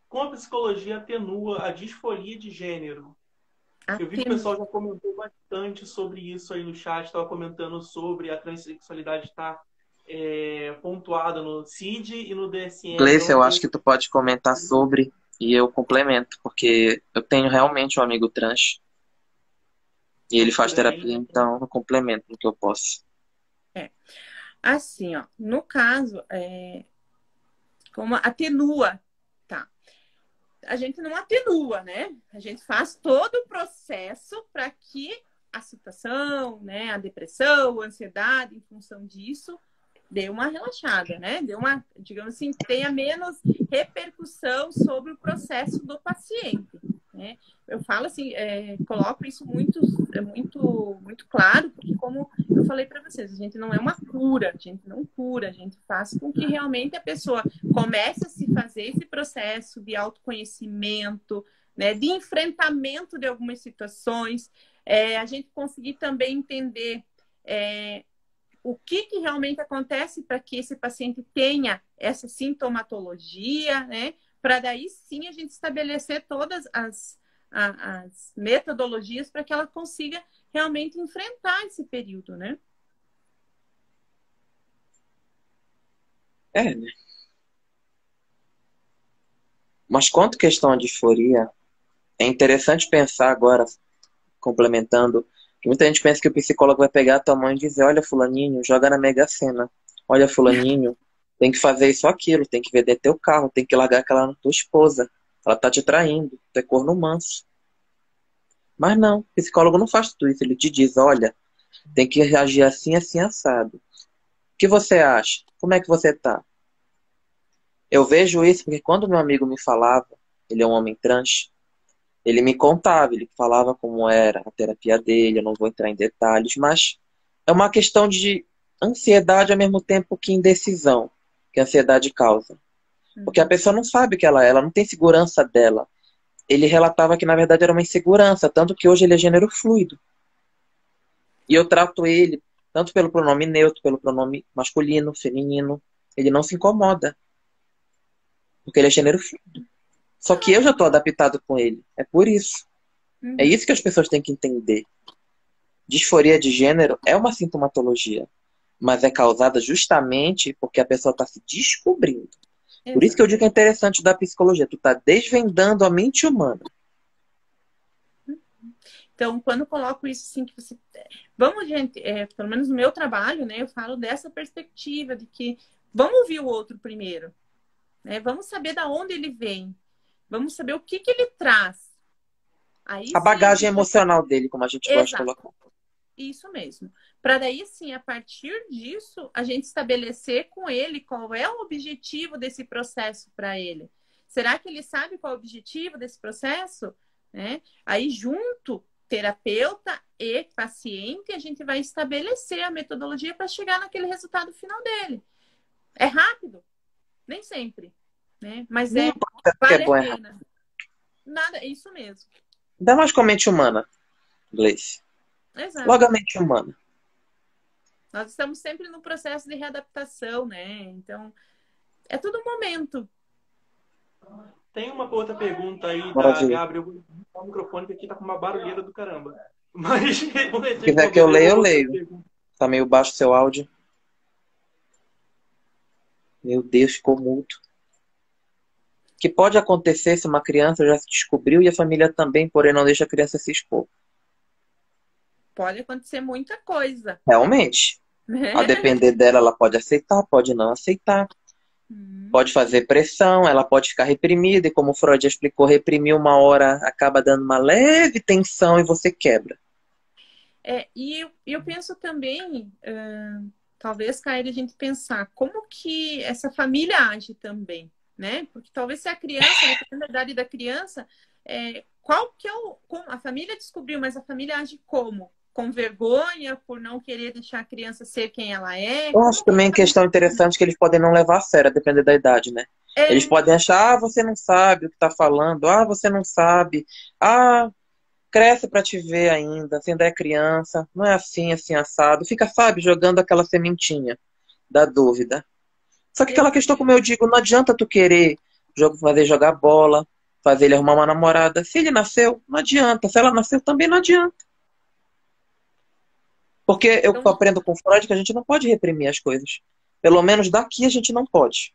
A: Como a psicologia atenua a disforia de gênero? Eu vi que o pessoal já comentou bastante sobre isso aí no chat, estava comentando sobre a transexualidade estar pontuada no CID e no DSM.
B: Gleice, eu acho que tu pode comentar sobre e eu complemento, porque eu tenho realmente um amigo trans e ele faz terapia, então eu complemento no que eu posso.
C: Assim, ó, no caso, como atenua, tá? A gente não atenua, né? A gente faz todo o processo para que a situação, né, a depressão, a ansiedade, em função disso, dê uma relaxada, né? Dê uma, digamos assim, tenha menos repercussão sobre o processo do paciente, né? Eu falo assim, coloco isso muito claro, porque como eu falei para vocês, a gente não é uma cura, a gente não cura, a gente faz com que realmente a pessoa comece a se fazer esse processo de autoconhecimento, né, de enfrentamento de algumas situações, a gente conseguir também entender o que realmente acontece para que esse paciente tenha essa sintomatologia, né? Para daí sim a gente estabelecer todas as metodologias para que ela consiga realmente enfrentar esse período, né?
B: É, né? Mas quanto à questão à disforia, é interessante pensar agora, complementando, que muita gente pensa que o psicólogo vai pegar a tua mãe e dizer, olha, fulaninho, joga na Mega Sena. Olha, fulaninho, tem que fazer isso ou aquilo, tem que vender teu carro, tem que largar aquela tua esposa. Ela tá te traindo, tu é corno manso. Mas não, o psicólogo não faz tudo isso. Ele te diz, olha, tem que reagir assim, assim, assado. O que você acha? Como é que você tá? Eu vejo isso porque quando meu amigo me falava, ele é um homem trans, ele me contava, ele falava como era a terapia dele, eu não vou entrar em detalhes, mas é uma questão de ansiedade ao mesmo tempo que indecisão, que a ansiedade causa. Porque a pessoa não sabe o que ela não tem segurança dela. Ele relatava que na verdade era uma insegurança, tanto que hoje ele é gênero fluido. E eu trato ele tanto pelo pronome neutro, pelo pronome masculino, feminino. Ele não se incomoda, porque ele é gênero fluido. Só que eu já estou adaptado com ele. É por isso. É isso que as pessoas têm que entender. Disforia de gênero é uma sintomatologia, mas é causada justamente porque a pessoa está se descobrindo. Por isso que eu digo que é interessante da psicologia. Tu está desvendando a mente humana.
C: Então, quando eu coloco isso assim, que você... Vamos, gente, pelo menos no meu trabalho, né? Eu falo dessa perspectiva de que vamos ouvir o outro primeiro, né? Vamos saber da onde ele vem. Vamos saber o que ele traz. Aí,
B: A bagagem
C: sim,
B: emocional dele, como a gente gosta de colocar.
C: Isso mesmo. Para daí, sim, a partir disso, a gente estabelecer com ele qual é o objetivo desse processo para ele. Será que ele sabe qual é o objetivo desse processo? Né? Aí, junto, terapeuta e paciente, a gente vai estabelecer a metodologia para chegar naquele resultado final dele. É rápido? Nem sempre. Né? Mas
B: Não
C: vale
B: é
C: a
B: bom,
C: pena. Nada, é isso mesmo.
B: Ainda mais com a mente humana, Gleice.
C: Exato.
B: Logo a mente humana.
C: Nós estamos sempre no processo de readaptação, né? Então, é tudo um momento.
A: Tem uma outra pergunta aí da
B: Maravilha.
A: Gabriel. Eu vou ligar o microfone que aqui tá com uma barulheira do caramba. Mas vamos ver
B: Se
A: se
B: quiser que eu leia, eu
A: outra
B: leio.
A: pergunta.
B: Tá meio baixo o seu áudio. Meu Deus, ficou mudo. O que pode acontecer se uma criança já se descobriu e a família também, porém não deixa a criança se expor?
C: Pode acontecer muita coisa.
B: Realmente.
C: Né?
B: A depender dela, ela pode aceitar, pode não aceitar. Pode fazer pressão, ela pode ficar reprimida. E como o Freud já explicou, reprimir uma hora acaba dando uma leve tensão e você quebra.
C: E eu penso também, talvez cair a gente pensar como que essa família age também, né? Porque talvez se a criança, dependendo da idade da criança, qual que é como a família descobriu, mas a família age como? Com vergonha por não querer deixar a criança ser quem ela é?
B: Eu acho também questão interessante que eles podem não levar a sério, a depender da idade, né? Eles podem achar, você não sabe o que tá falando, você não sabe, cresce pra te ver ainda, você ainda é criança, não é assim, assim, assado. Fica, sabe, jogando aquela sementinha da dúvida. Só que aquela questão, como eu digo, não adianta tu querer fazer jogar bola, fazer ele arrumar uma namorada. Se ele nasceu, não adianta. Se ela nasceu, também não adianta. Porque eu aprendo com Freud que a gente não pode reprimir as coisas. Pelo menos daqui a gente não pode.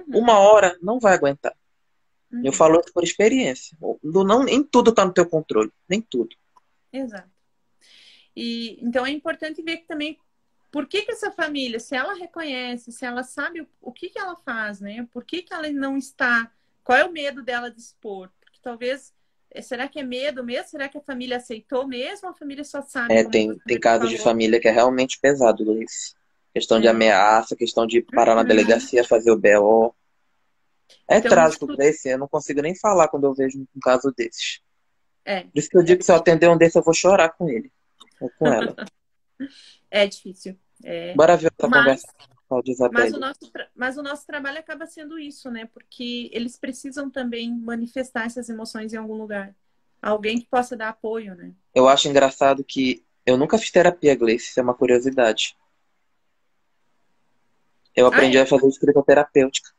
B: Uma hora não vai aguentar. Eu falo isso por experiência. Nem tudo está no teu controle. Nem tudo.
C: Exato. Então é importante ver que também por que essa família, se ela reconhece, se ela sabe o que ela faz, né? Por que ela não está... Qual é o medo dela de expor? Porque talvez... Será que é medo mesmo? Será que a família aceitou mesmo? Ou a família só sabe como
B: Tem casos de família que é realmente pesado, Gleice. Questão de ameaça, questão de parar na delegacia, fazer o BO. É
C: então,
B: trágico, Gleice. Eu não consigo nem falar quando eu vejo um caso desses. Por isso que eu digo que se eu atender um desses, eu vou chorar com ele. Ou com ela.
C: É difícil.
B: Bora ver outra conversa com a Isabelle.
C: Mas o nosso trabalho acaba sendo isso, né? Porque eles precisam também manifestar essas emoções em algum lugar. Alguém que possa dar apoio, né?
B: Eu acho engraçado que eu nunca fiz terapia, Gleice. Isso é uma curiosidade. Eu
C: Ah,
B: aprendi
C: é?
B: a fazer escrita terapêutica.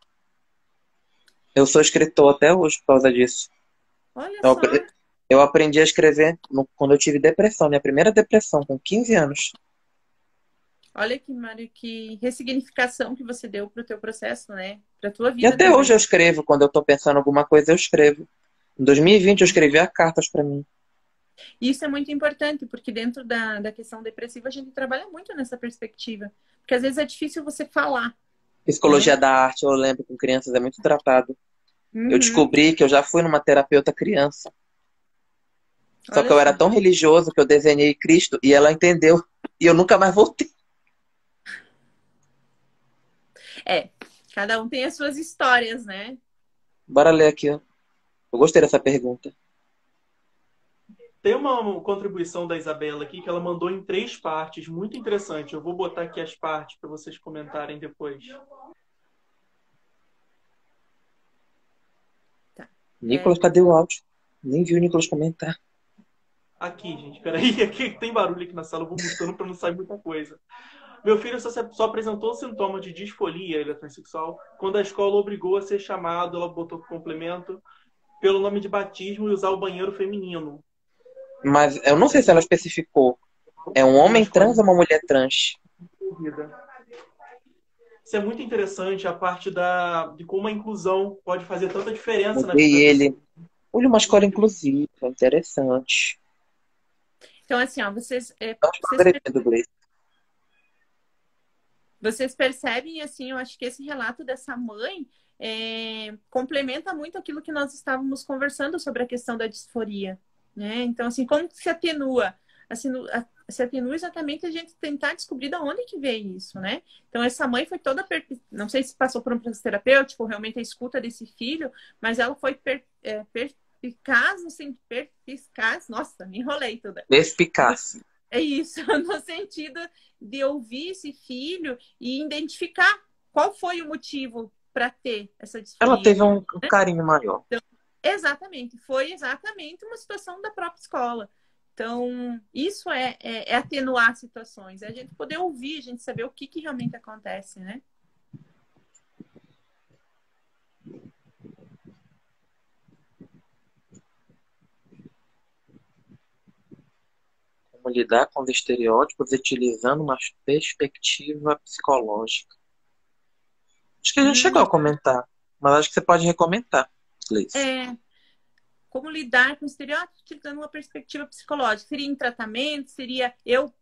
B: Eu sou escritor até hoje por causa disso.
C: Olha
B: Eu,
C: só.
B: apre- eu aprendi a escrever quando eu tive depressão, minha primeira depressão, com 15 anos.
C: Olha que, Mário, que ressignificação que você deu para o teu processo, né? Para a tua
B: E
C: vida
B: até hoje
C: também.
B: eu escrevo, quando eu tô pensando em alguma coisa, eu escrevo. Em 2020 eu escrevia cartas pra mim.
C: E isso é muito importante, porque dentro da questão depressiva a gente trabalha muito nessa perspectiva. Porque às vezes é difícil você falar, né?
B: Psicologia da arte, eu lembro, com crianças é muito tratado. Eu
C: Uhum.
B: descobri que eu já fui numa terapeuta criança. Só que
C: Olha
B: eu era
C: só.
B: tão religioso que eu desenhei Cristo e ela entendeu. E eu nunca mais voltei.
C: É, cada um tem as suas histórias, né?
B: Bora ler aqui, ó. Eu gostei dessa pergunta.
A: Tem uma contribuição da Isabela aqui que ela mandou em 3 partes, muito interessante. Eu vou botar aqui as partes para vocês comentarem depois.
C: Tá. É,
B: Nicolas, cadê o áudio? Nem vi o Nicolas comentar.
A: Aqui, gente, peraí, aqui tem barulho aqui na sala, eu vou mutando para não sair muita coisa. Meu filho só apresentou sintomas de disforia, ele é transexual, quando a escola obrigou a ser chamado, ela botou complemento, pelo nome de batismo e usar o banheiro feminino.
B: Mas eu não sei se ela especificou. É um
A: Numa
B: homem
A: escola
B: trans ou uma mulher trans?
A: envolvida. Isso é muito interessante, a parte de como a inclusão pode fazer tanta diferença na vida
B: Mudei
A: da pessoa.
B: ele. Olha, uma escola inclusiva, interessante.
C: então, assim, ó, vocês,
B: Não estou Gleice.
C: vocês percebem, assim, eu acho que esse relato dessa mãe complementa muito aquilo que nós estávamos conversando sobre a questão da disforia, né? Então, assim, como que se atenua? Assim, se atenua exatamente a gente tentar descobrir de onde que veio isso, né? Então, essa mãe foi toda, não sei se passou por um processo terapêutico, realmente a escuta desse filho, mas ela foi perspicaz, assim, perspicaz, nossa, me enrolei toda.
B: Perspicaz.
C: É isso, no sentido de ouvir esse filho e identificar qual foi o motivo para ter essa
B: Ela
C: disforia.
B: teve um carinho maior.
C: Então, exatamente, foi exatamente uma situação da própria escola. Então, isso é atenuar situações, é a gente poder ouvir, a gente saber o que realmente acontece, né?
B: Como lidar com os estereótipos utilizando uma perspectiva psicológica. Acho que a gente chegou a comentar, mas acho que você pode recomendar, Gleice.
C: Como lidar com estereótipos utilizando uma perspectiva psicológica? Seria em tratamento? Seria eu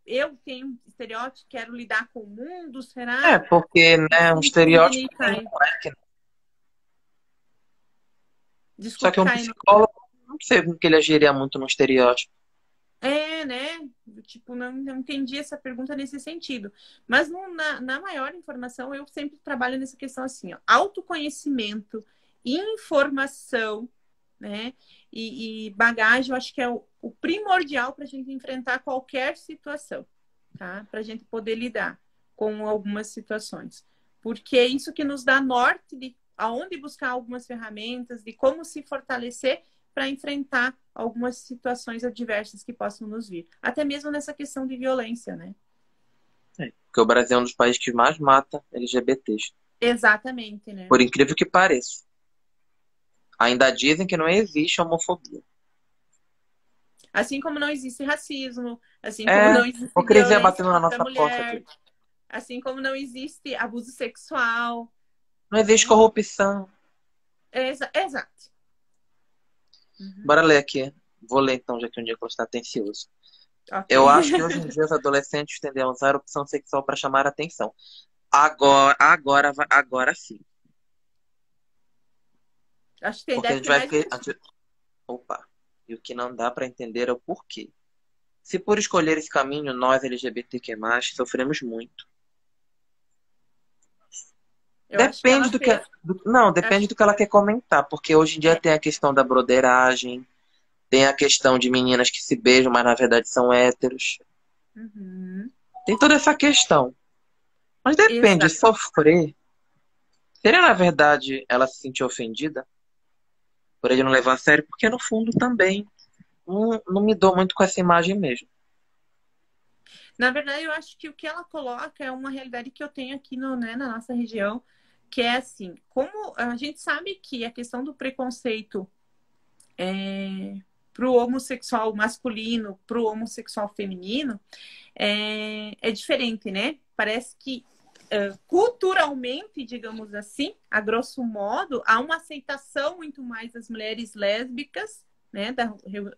C: tenho um estereótipo, quero lidar com o mundo?
B: É,
C: Será?
B: porque, né, um estereótipo
C: Entendi,
B: não
C: Caio.
B: é que... Só
C: Desculpe,
B: que um
C: Caio.
B: psicólogo, não sei como que ele agiria muito no estereótipo.
C: Né? Tipo, não entendi essa pergunta nesse sentido. Mas na maior informação, eu sempre trabalho nessa questão assim, ó, autoconhecimento, informação, né? E bagagem, eu acho que é o primordial para a gente enfrentar qualquer situação, tá? Para a gente poder lidar com algumas situações. Porque é isso que nos dá norte de aonde buscar algumas ferramentas, de como se fortalecer para enfrentar algumas situações adversas que possam nos vir. Até mesmo nessa questão de violência, né?
B: É, porque o Brasil é um dos países que mais mata LGBTs.
C: Exatamente, né?
B: Por incrível que pareça. Ainda dizem que não existe homofobia.
C: Assim como não existe racismo, assim como
B: É,
C: não existe
B: hipocrisia
C: violência
B: batendo na
C: contra a
B: nossa porta
C: mulher,
B: aqui.
C: assim como não existe abuso sexual,
B: Não existe
C: né?
B: corrupção.
C: Exato. Uhum.
B: Bora ler aqui. Vou ler então, já que um dia está atencioso.
C: Ok.
B: Eu acho que hoje em dia os adolescentes tendem a usar a opção sexual para chamar a atenção. Agora sim.
C: Acho que
B: Porque a
C: deve
B: gente
C: ter
B: vai.
C: mais.
B: Opa. E o que não dá para entender é o porquê. Se por escolher esse caminho, nós LGBTQ+, sofremos muito.
C: Eu acho que ela
B: Depende do que.
C: fez.
B: Não, depende do que ela quer comentar. Porque hoje em dia
C: É.
B: tem a questão da broderagem, tem a questão de meninas que se beijam, mas na verdade são héteros.
C: Uhum.
B: Tem toda essa questão. Mas depende,
C: Exato.
B: sofrer. Seria, na verdade, ela se sentir ofendida por ele não levar a sério? Porque no fundo também não me dou muito com essa imagem mesmo.
C: Na verdade, eu acho que o que ela coloca é uma realidade que eu tenho aqui no, né, na nossa região, que é assim, como a gente sabe que a questão do preconceito para o homossexual masculino, para o homossexual feminino, é diferente, né? Parece que culturalmente, digamos assim, a grosso modo, há uma aceitação muito mais das mulheres lésbicas, né,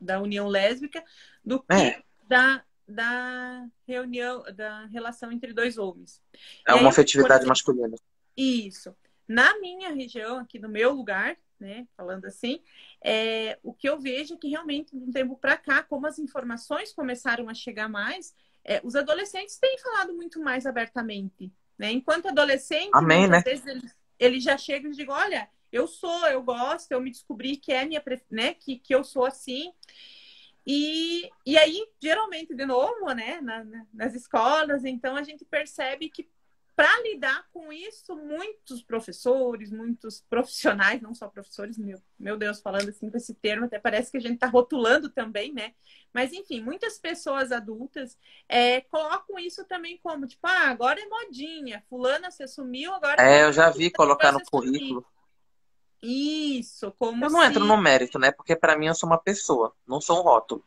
C: da união lésbica, do que da reunião, da relação entre dois homens.
B: É
C: E
B: uma
C: aí, por
B: afetividade
C: exemplo,
B: masculina.
C: isso. Na minha região, aqui no meu lugar, né, falando assim, o que eu vejo é que realmente, de um tempo para cá, como as informações começaram a chegar mais, os adolescentes têm falado muito mais abertamente, né? Enquanto adolescente,
B: Amém,
C: muitas
B: né?
C: vezes eles já chegam e digam, olha, eu gosto, eu me descobri que é minha, né, que eu sou assim. E aí, geralmente, de novo, né, nas escolas, então a gente percebe que para lidar com isso, muitos professores, muitos profissionais, não só professores, meu Deus, falando assim com esse termo, até parece que a gente está rotulando também, né? Mas, enfim, muitas pessoas adultas colocam isso também como, tipo, agora é modinha, fulana se assumiu, agora
B: Eu já vi
C: também vai
B: colocar
C: se
B: no
C: assumir.
B: currículo.
C: Isso, como
B: Eu não entro
C: se
B: no mérito, né? Porque para mim eu sou uma pessoa, não sou um rótulo.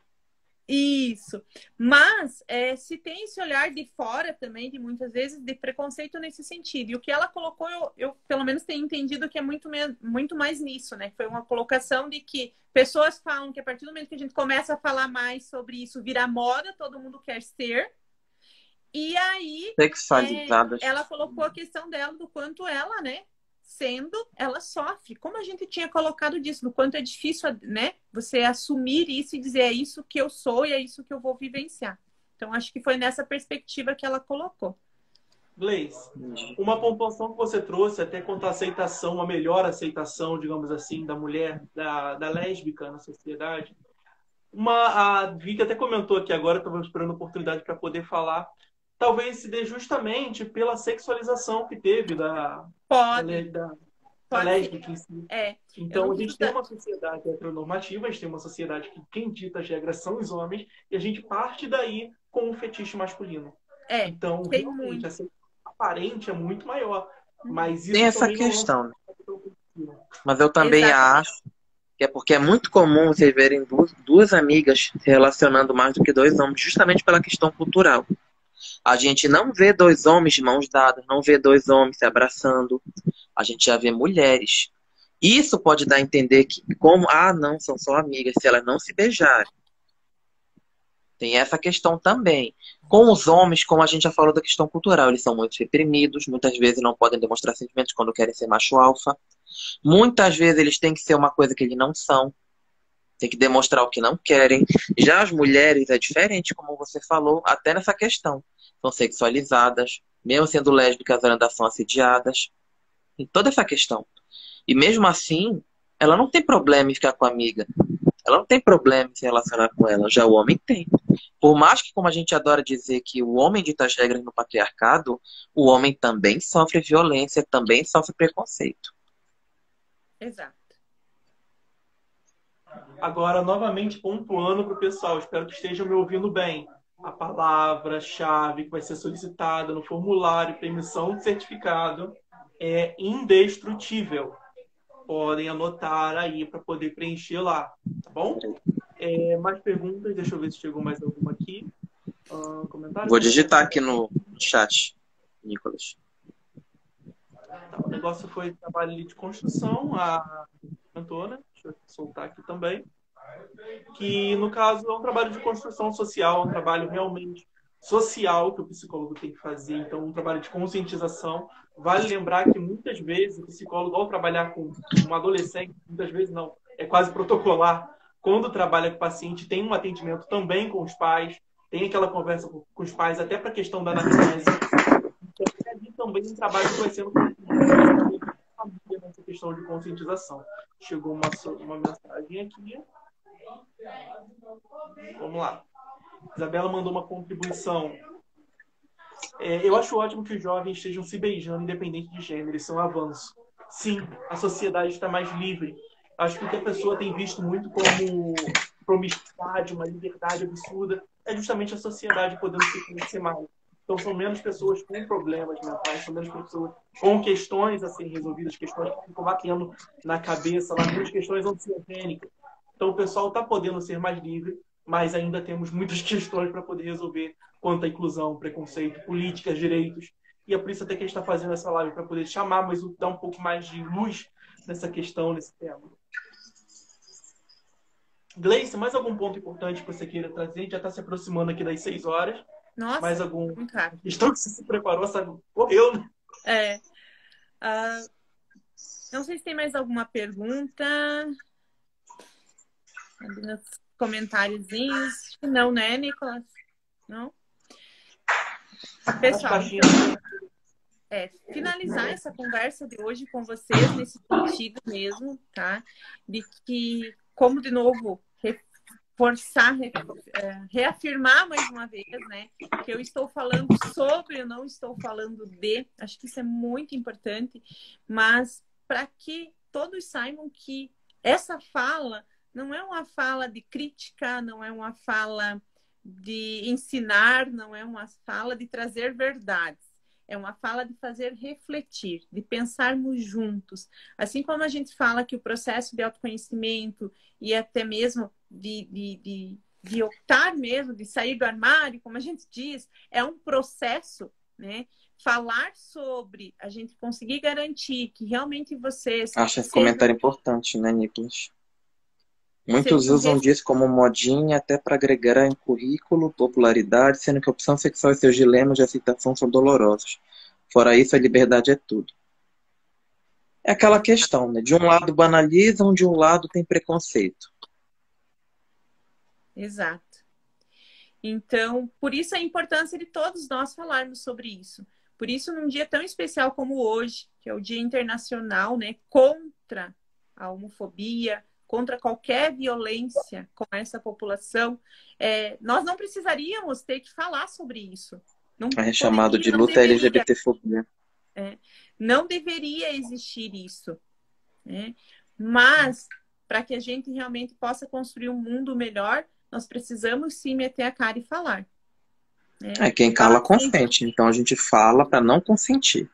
C: Isso. Mas se tem esse olhar de fora também, de muitas vezes, de preconceito nesse sentido. E o que ela colocou, eu pelo menos tenho entendido que é muito mais nisso, né? Foi uma colocação de que pessoas falam que a partir do momento que a gente começa a falar mais sobre isso, vira moda, todo mundo quer ser. E aí
B: Sexualizadas.
C: ela colocou a questão dela do quanto ela, né? Ela sofre. Como a gente tinha colocado disso, do quanto é difícil, né? Você assumir isso e dizer é isso que eu sou e é isso que eu vou vivenciar. Então, acho que foi nessa perspectiva que ela colocou.
A: Gleice, uma pontuação que você trouxe até quanto à aceitação, uma melhor aceitação, digamos assim, da mulher, da lésbica na sociedade. A Vicky até comentou aqui agora, estava esperando a oportunidade para poder falar. Talvez se dê justamente pela sexualização que teve da
C: Pode ser.
A: lésbica em si.
C: Eu
A: Então,
C: não
A: a
C: quis
A: gente tem
C: usar.
A: uma sociedade heteronormativa, a gente tem uma sociedade que quem dita as regras são os homens, e a gente parte daí com o fetiche masculino. Então,
C: Tem
A: realmente,
C: muito.
A: a aparente é muito maior. Mas
B: Tem
A: isso
B: essa
A: também não é
B: questão, né? Mas eu também
C: Exatamente.
B: acho que é porque é muito comum vocês verem duas amigas se relacionando mais do que dois homens, justamente pela questão cultural. A gente não vê dois homens de mãos dadas, não vê dois homens se abraçando. A gente já vê mulheres. Isso pode dar a entender que, como, não, são só amigas, se elas não se beijarem. Tem essa questão também. Com os homens, como a gente já falou da questão cultural, eles são muito reprimidos, muitas vezes não podem demonstrar sentimentos quando querem ser macho alfa. Muitas vezes eles têm que ser uma coisa que eles não são. Tem que demonstrar o que não querem. Já as mulheres é diferente, como você falou, até nessa questão. São sexualizadas, mesmo sendo lésbicas, elas ainda são assediadas. Tem toda essa questão. E mesmo assim, ela não tem problema em ficar com a amiga. Ela não tem problema em se relacionar com ela. Já o homem tem. Por mais que, como a gente adora dizer, que o homem dita as regras no patriarcado, o homem também sofre violência, também sofre preconceito.
C: Exato.
A: Agora, novamente, pontuando para o pessoal, espero que estejam me ouvindo bem. A palavra-chave que vai ser solicitada no formulário para emissão de certificado é indestrutível. Podem anotar aí para poder preencher lá, tá bom? Mais perguntas? Deixa eu ver se chegou mais alguma aqui. Comentário?
B: Vou digitar aqui no chat, Nicolas.
A: Tá, o negócio foi trabalho de construção, a cantora, deixa eu soltar aqui também, que no caso é um trabalho de construção social, um trabalho realmente social que o psicólogo tem que fazer, então um trabalho de conscientização. Vale lembrar que muitas vezes o psicólogo, ao trabalhar com um adolescente, muitas vezes não, é quase protocolar, quando trabalha com o paciente, tem um atendimento também com os pais, tem aquela conversa com os pais, até para a questão da anamnese. Então, ali também um trabalho que vai sendo nessa questão de conscientização. Chegou uma mensagem aqui. Vamos lá. Isabela mandou uma contribuição. Eu acho ótimo que os jovens estejam se beijando independente de gênero. Isso é um avanço. Sim, a sociedade está mais livre. Acho que o que a pessoa tem visto muito como promiscuidade, uma liberdade absurda, é justamente a sociedade podendo se conhecer mais. Então, são menos pessoas com problemas mentais, são menos pessoas com questões a serem resolvidas, questões que ficam batendo na cabeça, lá, muitas questões ansiogênicas. Então, o pessoal está podendo ser mais livre, mas ainda temos muitas questões para poder resolver quanto à inclusão, preconceito, políticas, direitos. E é por isso até que a gente está fazendo essa live, para poder chamar, mas dar um pouco mais de luz nessa questão, nesse tema. Gleice, mais algum ponto importante que você queira trazer? A gente já está se aproximando aqui das 6 horas.
C: Nossa,
A: mais algum
C: cara.
A: questão que você se preparou, sabe? Correu, né?
C: Não sei se tem mais alguma pergunta. Nos comentáriozinhos. Não, né, Nicolas? Não? Pessoal, então, finalizar essa conversa de hoje com vocês nesse sentido mesmo, tá? De que, como de novo, reafirmar mais uma vez, né? Que eu estou falando sobre, eu não estou falando de. Acho que isso é muito importante, mas para que todos saibam que essa fala não é uma fala de crítica, não é uma fala de ensinar, não é uma fala de trazer verdades. É uma fala de fazer refletir, de pensarmos juntos. Assim como a gente fala que o processo de autoconhecimento e até mesmo de optar mesmo, de sair do armário, como a gente diz, é um processo, né? Falar sobre, a gente conseguir garantir que realmente vocês...
B: Acho esse comentário importante, né, Nicolas? Muitos usam disso como modinha até para agregar em currículo, popularidade, sendo que a opção sexual e seus dilemas de aceitação são dolorosos. Fora isso, a liberdade é tudo. É aquela questão, né? De um lado banalizam, de um lado tem preconceito.
C: Exato. Então, por isso a importância de todos nós falarmos sobre isso. Por isso, num dia tão especial como hoje, que é o Dia Internacional, né, contra a homofobia, contra qualquer violência com essa população, nós não precisaríamos ter que falar sobre isso. Não
B: é chamado de luta LGBTfobia.
C: Não deveria existir isso. Né? Mas, para que a gente realmente possa construir um mundo melhor, nós precisamos sim meter a cara e falar. Né?
B: Quem cala consente. Então a gente fala para não consentir.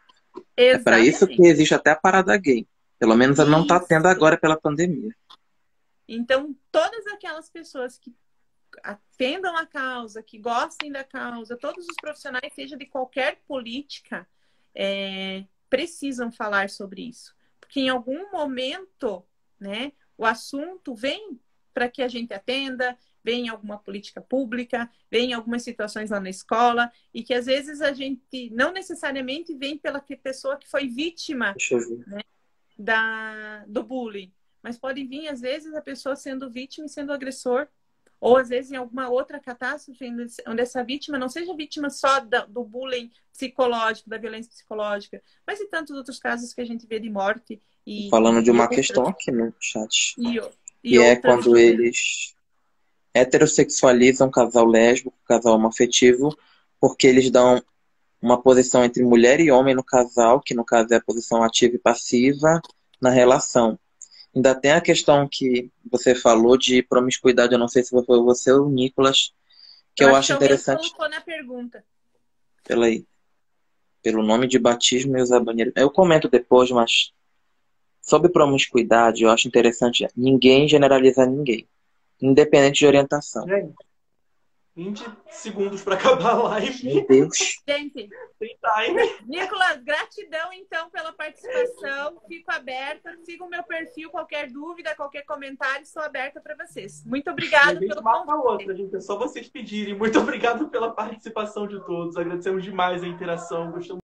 C: Exatamente.
B: É para isso que existe até a parada gay. Pelo menos ela não está tendo agora pela pandemia.
C: Então, todas aquelas pessoas que atendam a causa, que gostem da causa, todos os profissionais, seja de qualquer política, precisam falar sobre isso. Porque em algum momento, né, o assunto vem para que a gente atenda, vem em alguma política pública, vem em algumas situações lá na escola, e que às vezes a gente não necessariamente vem pela pessoa que foi vítima, né, do bullying. Mas pode vir, às vezes, a pessoa sendo vítima e sendo agressor. Ou, às vezes, em alguma outra catástrofe, onde essa vítima não seja vítima só do bullying psicológico, da violência psicológica, mas em tantos outros casos que a gente vê de morte.
B: Falando de uma questão aqui no chat.
C: E
B: é quando eles heterossexualizam o casal lésbico, o casal homoafetivo, porque eles dão uma posição entre mulher e homem no casal, que no caso é a posição ativa e passiva na relação. Ainda tem a questão que você falou de promiscuidade, eu não sei se foi você ou o Nicolas, que eu acho interessante.
C: Colocou na pergunta.
B: Pelo nome de batismo e usar banheiro. Eu comento depois, mas sobre promiscuidade, eu acho interessante ninguém generalizar ninguém, independente de orientação.
A: Gente, 20 segundos para acabar a live.
B: Meu Deus.
C: Gente,
A: tem time.
C: Nicolas, gratidão então pela participação. Fico aberta. Siga o meu perfil. Qualquer dúvida, qualquer comentário, estou aberta para vocês. Muito obrigada pelo
A: convite. Gente, é só vocês pedirem. Muito obrigado pela participação de todos. Agradecemos demais a interação. Gostamos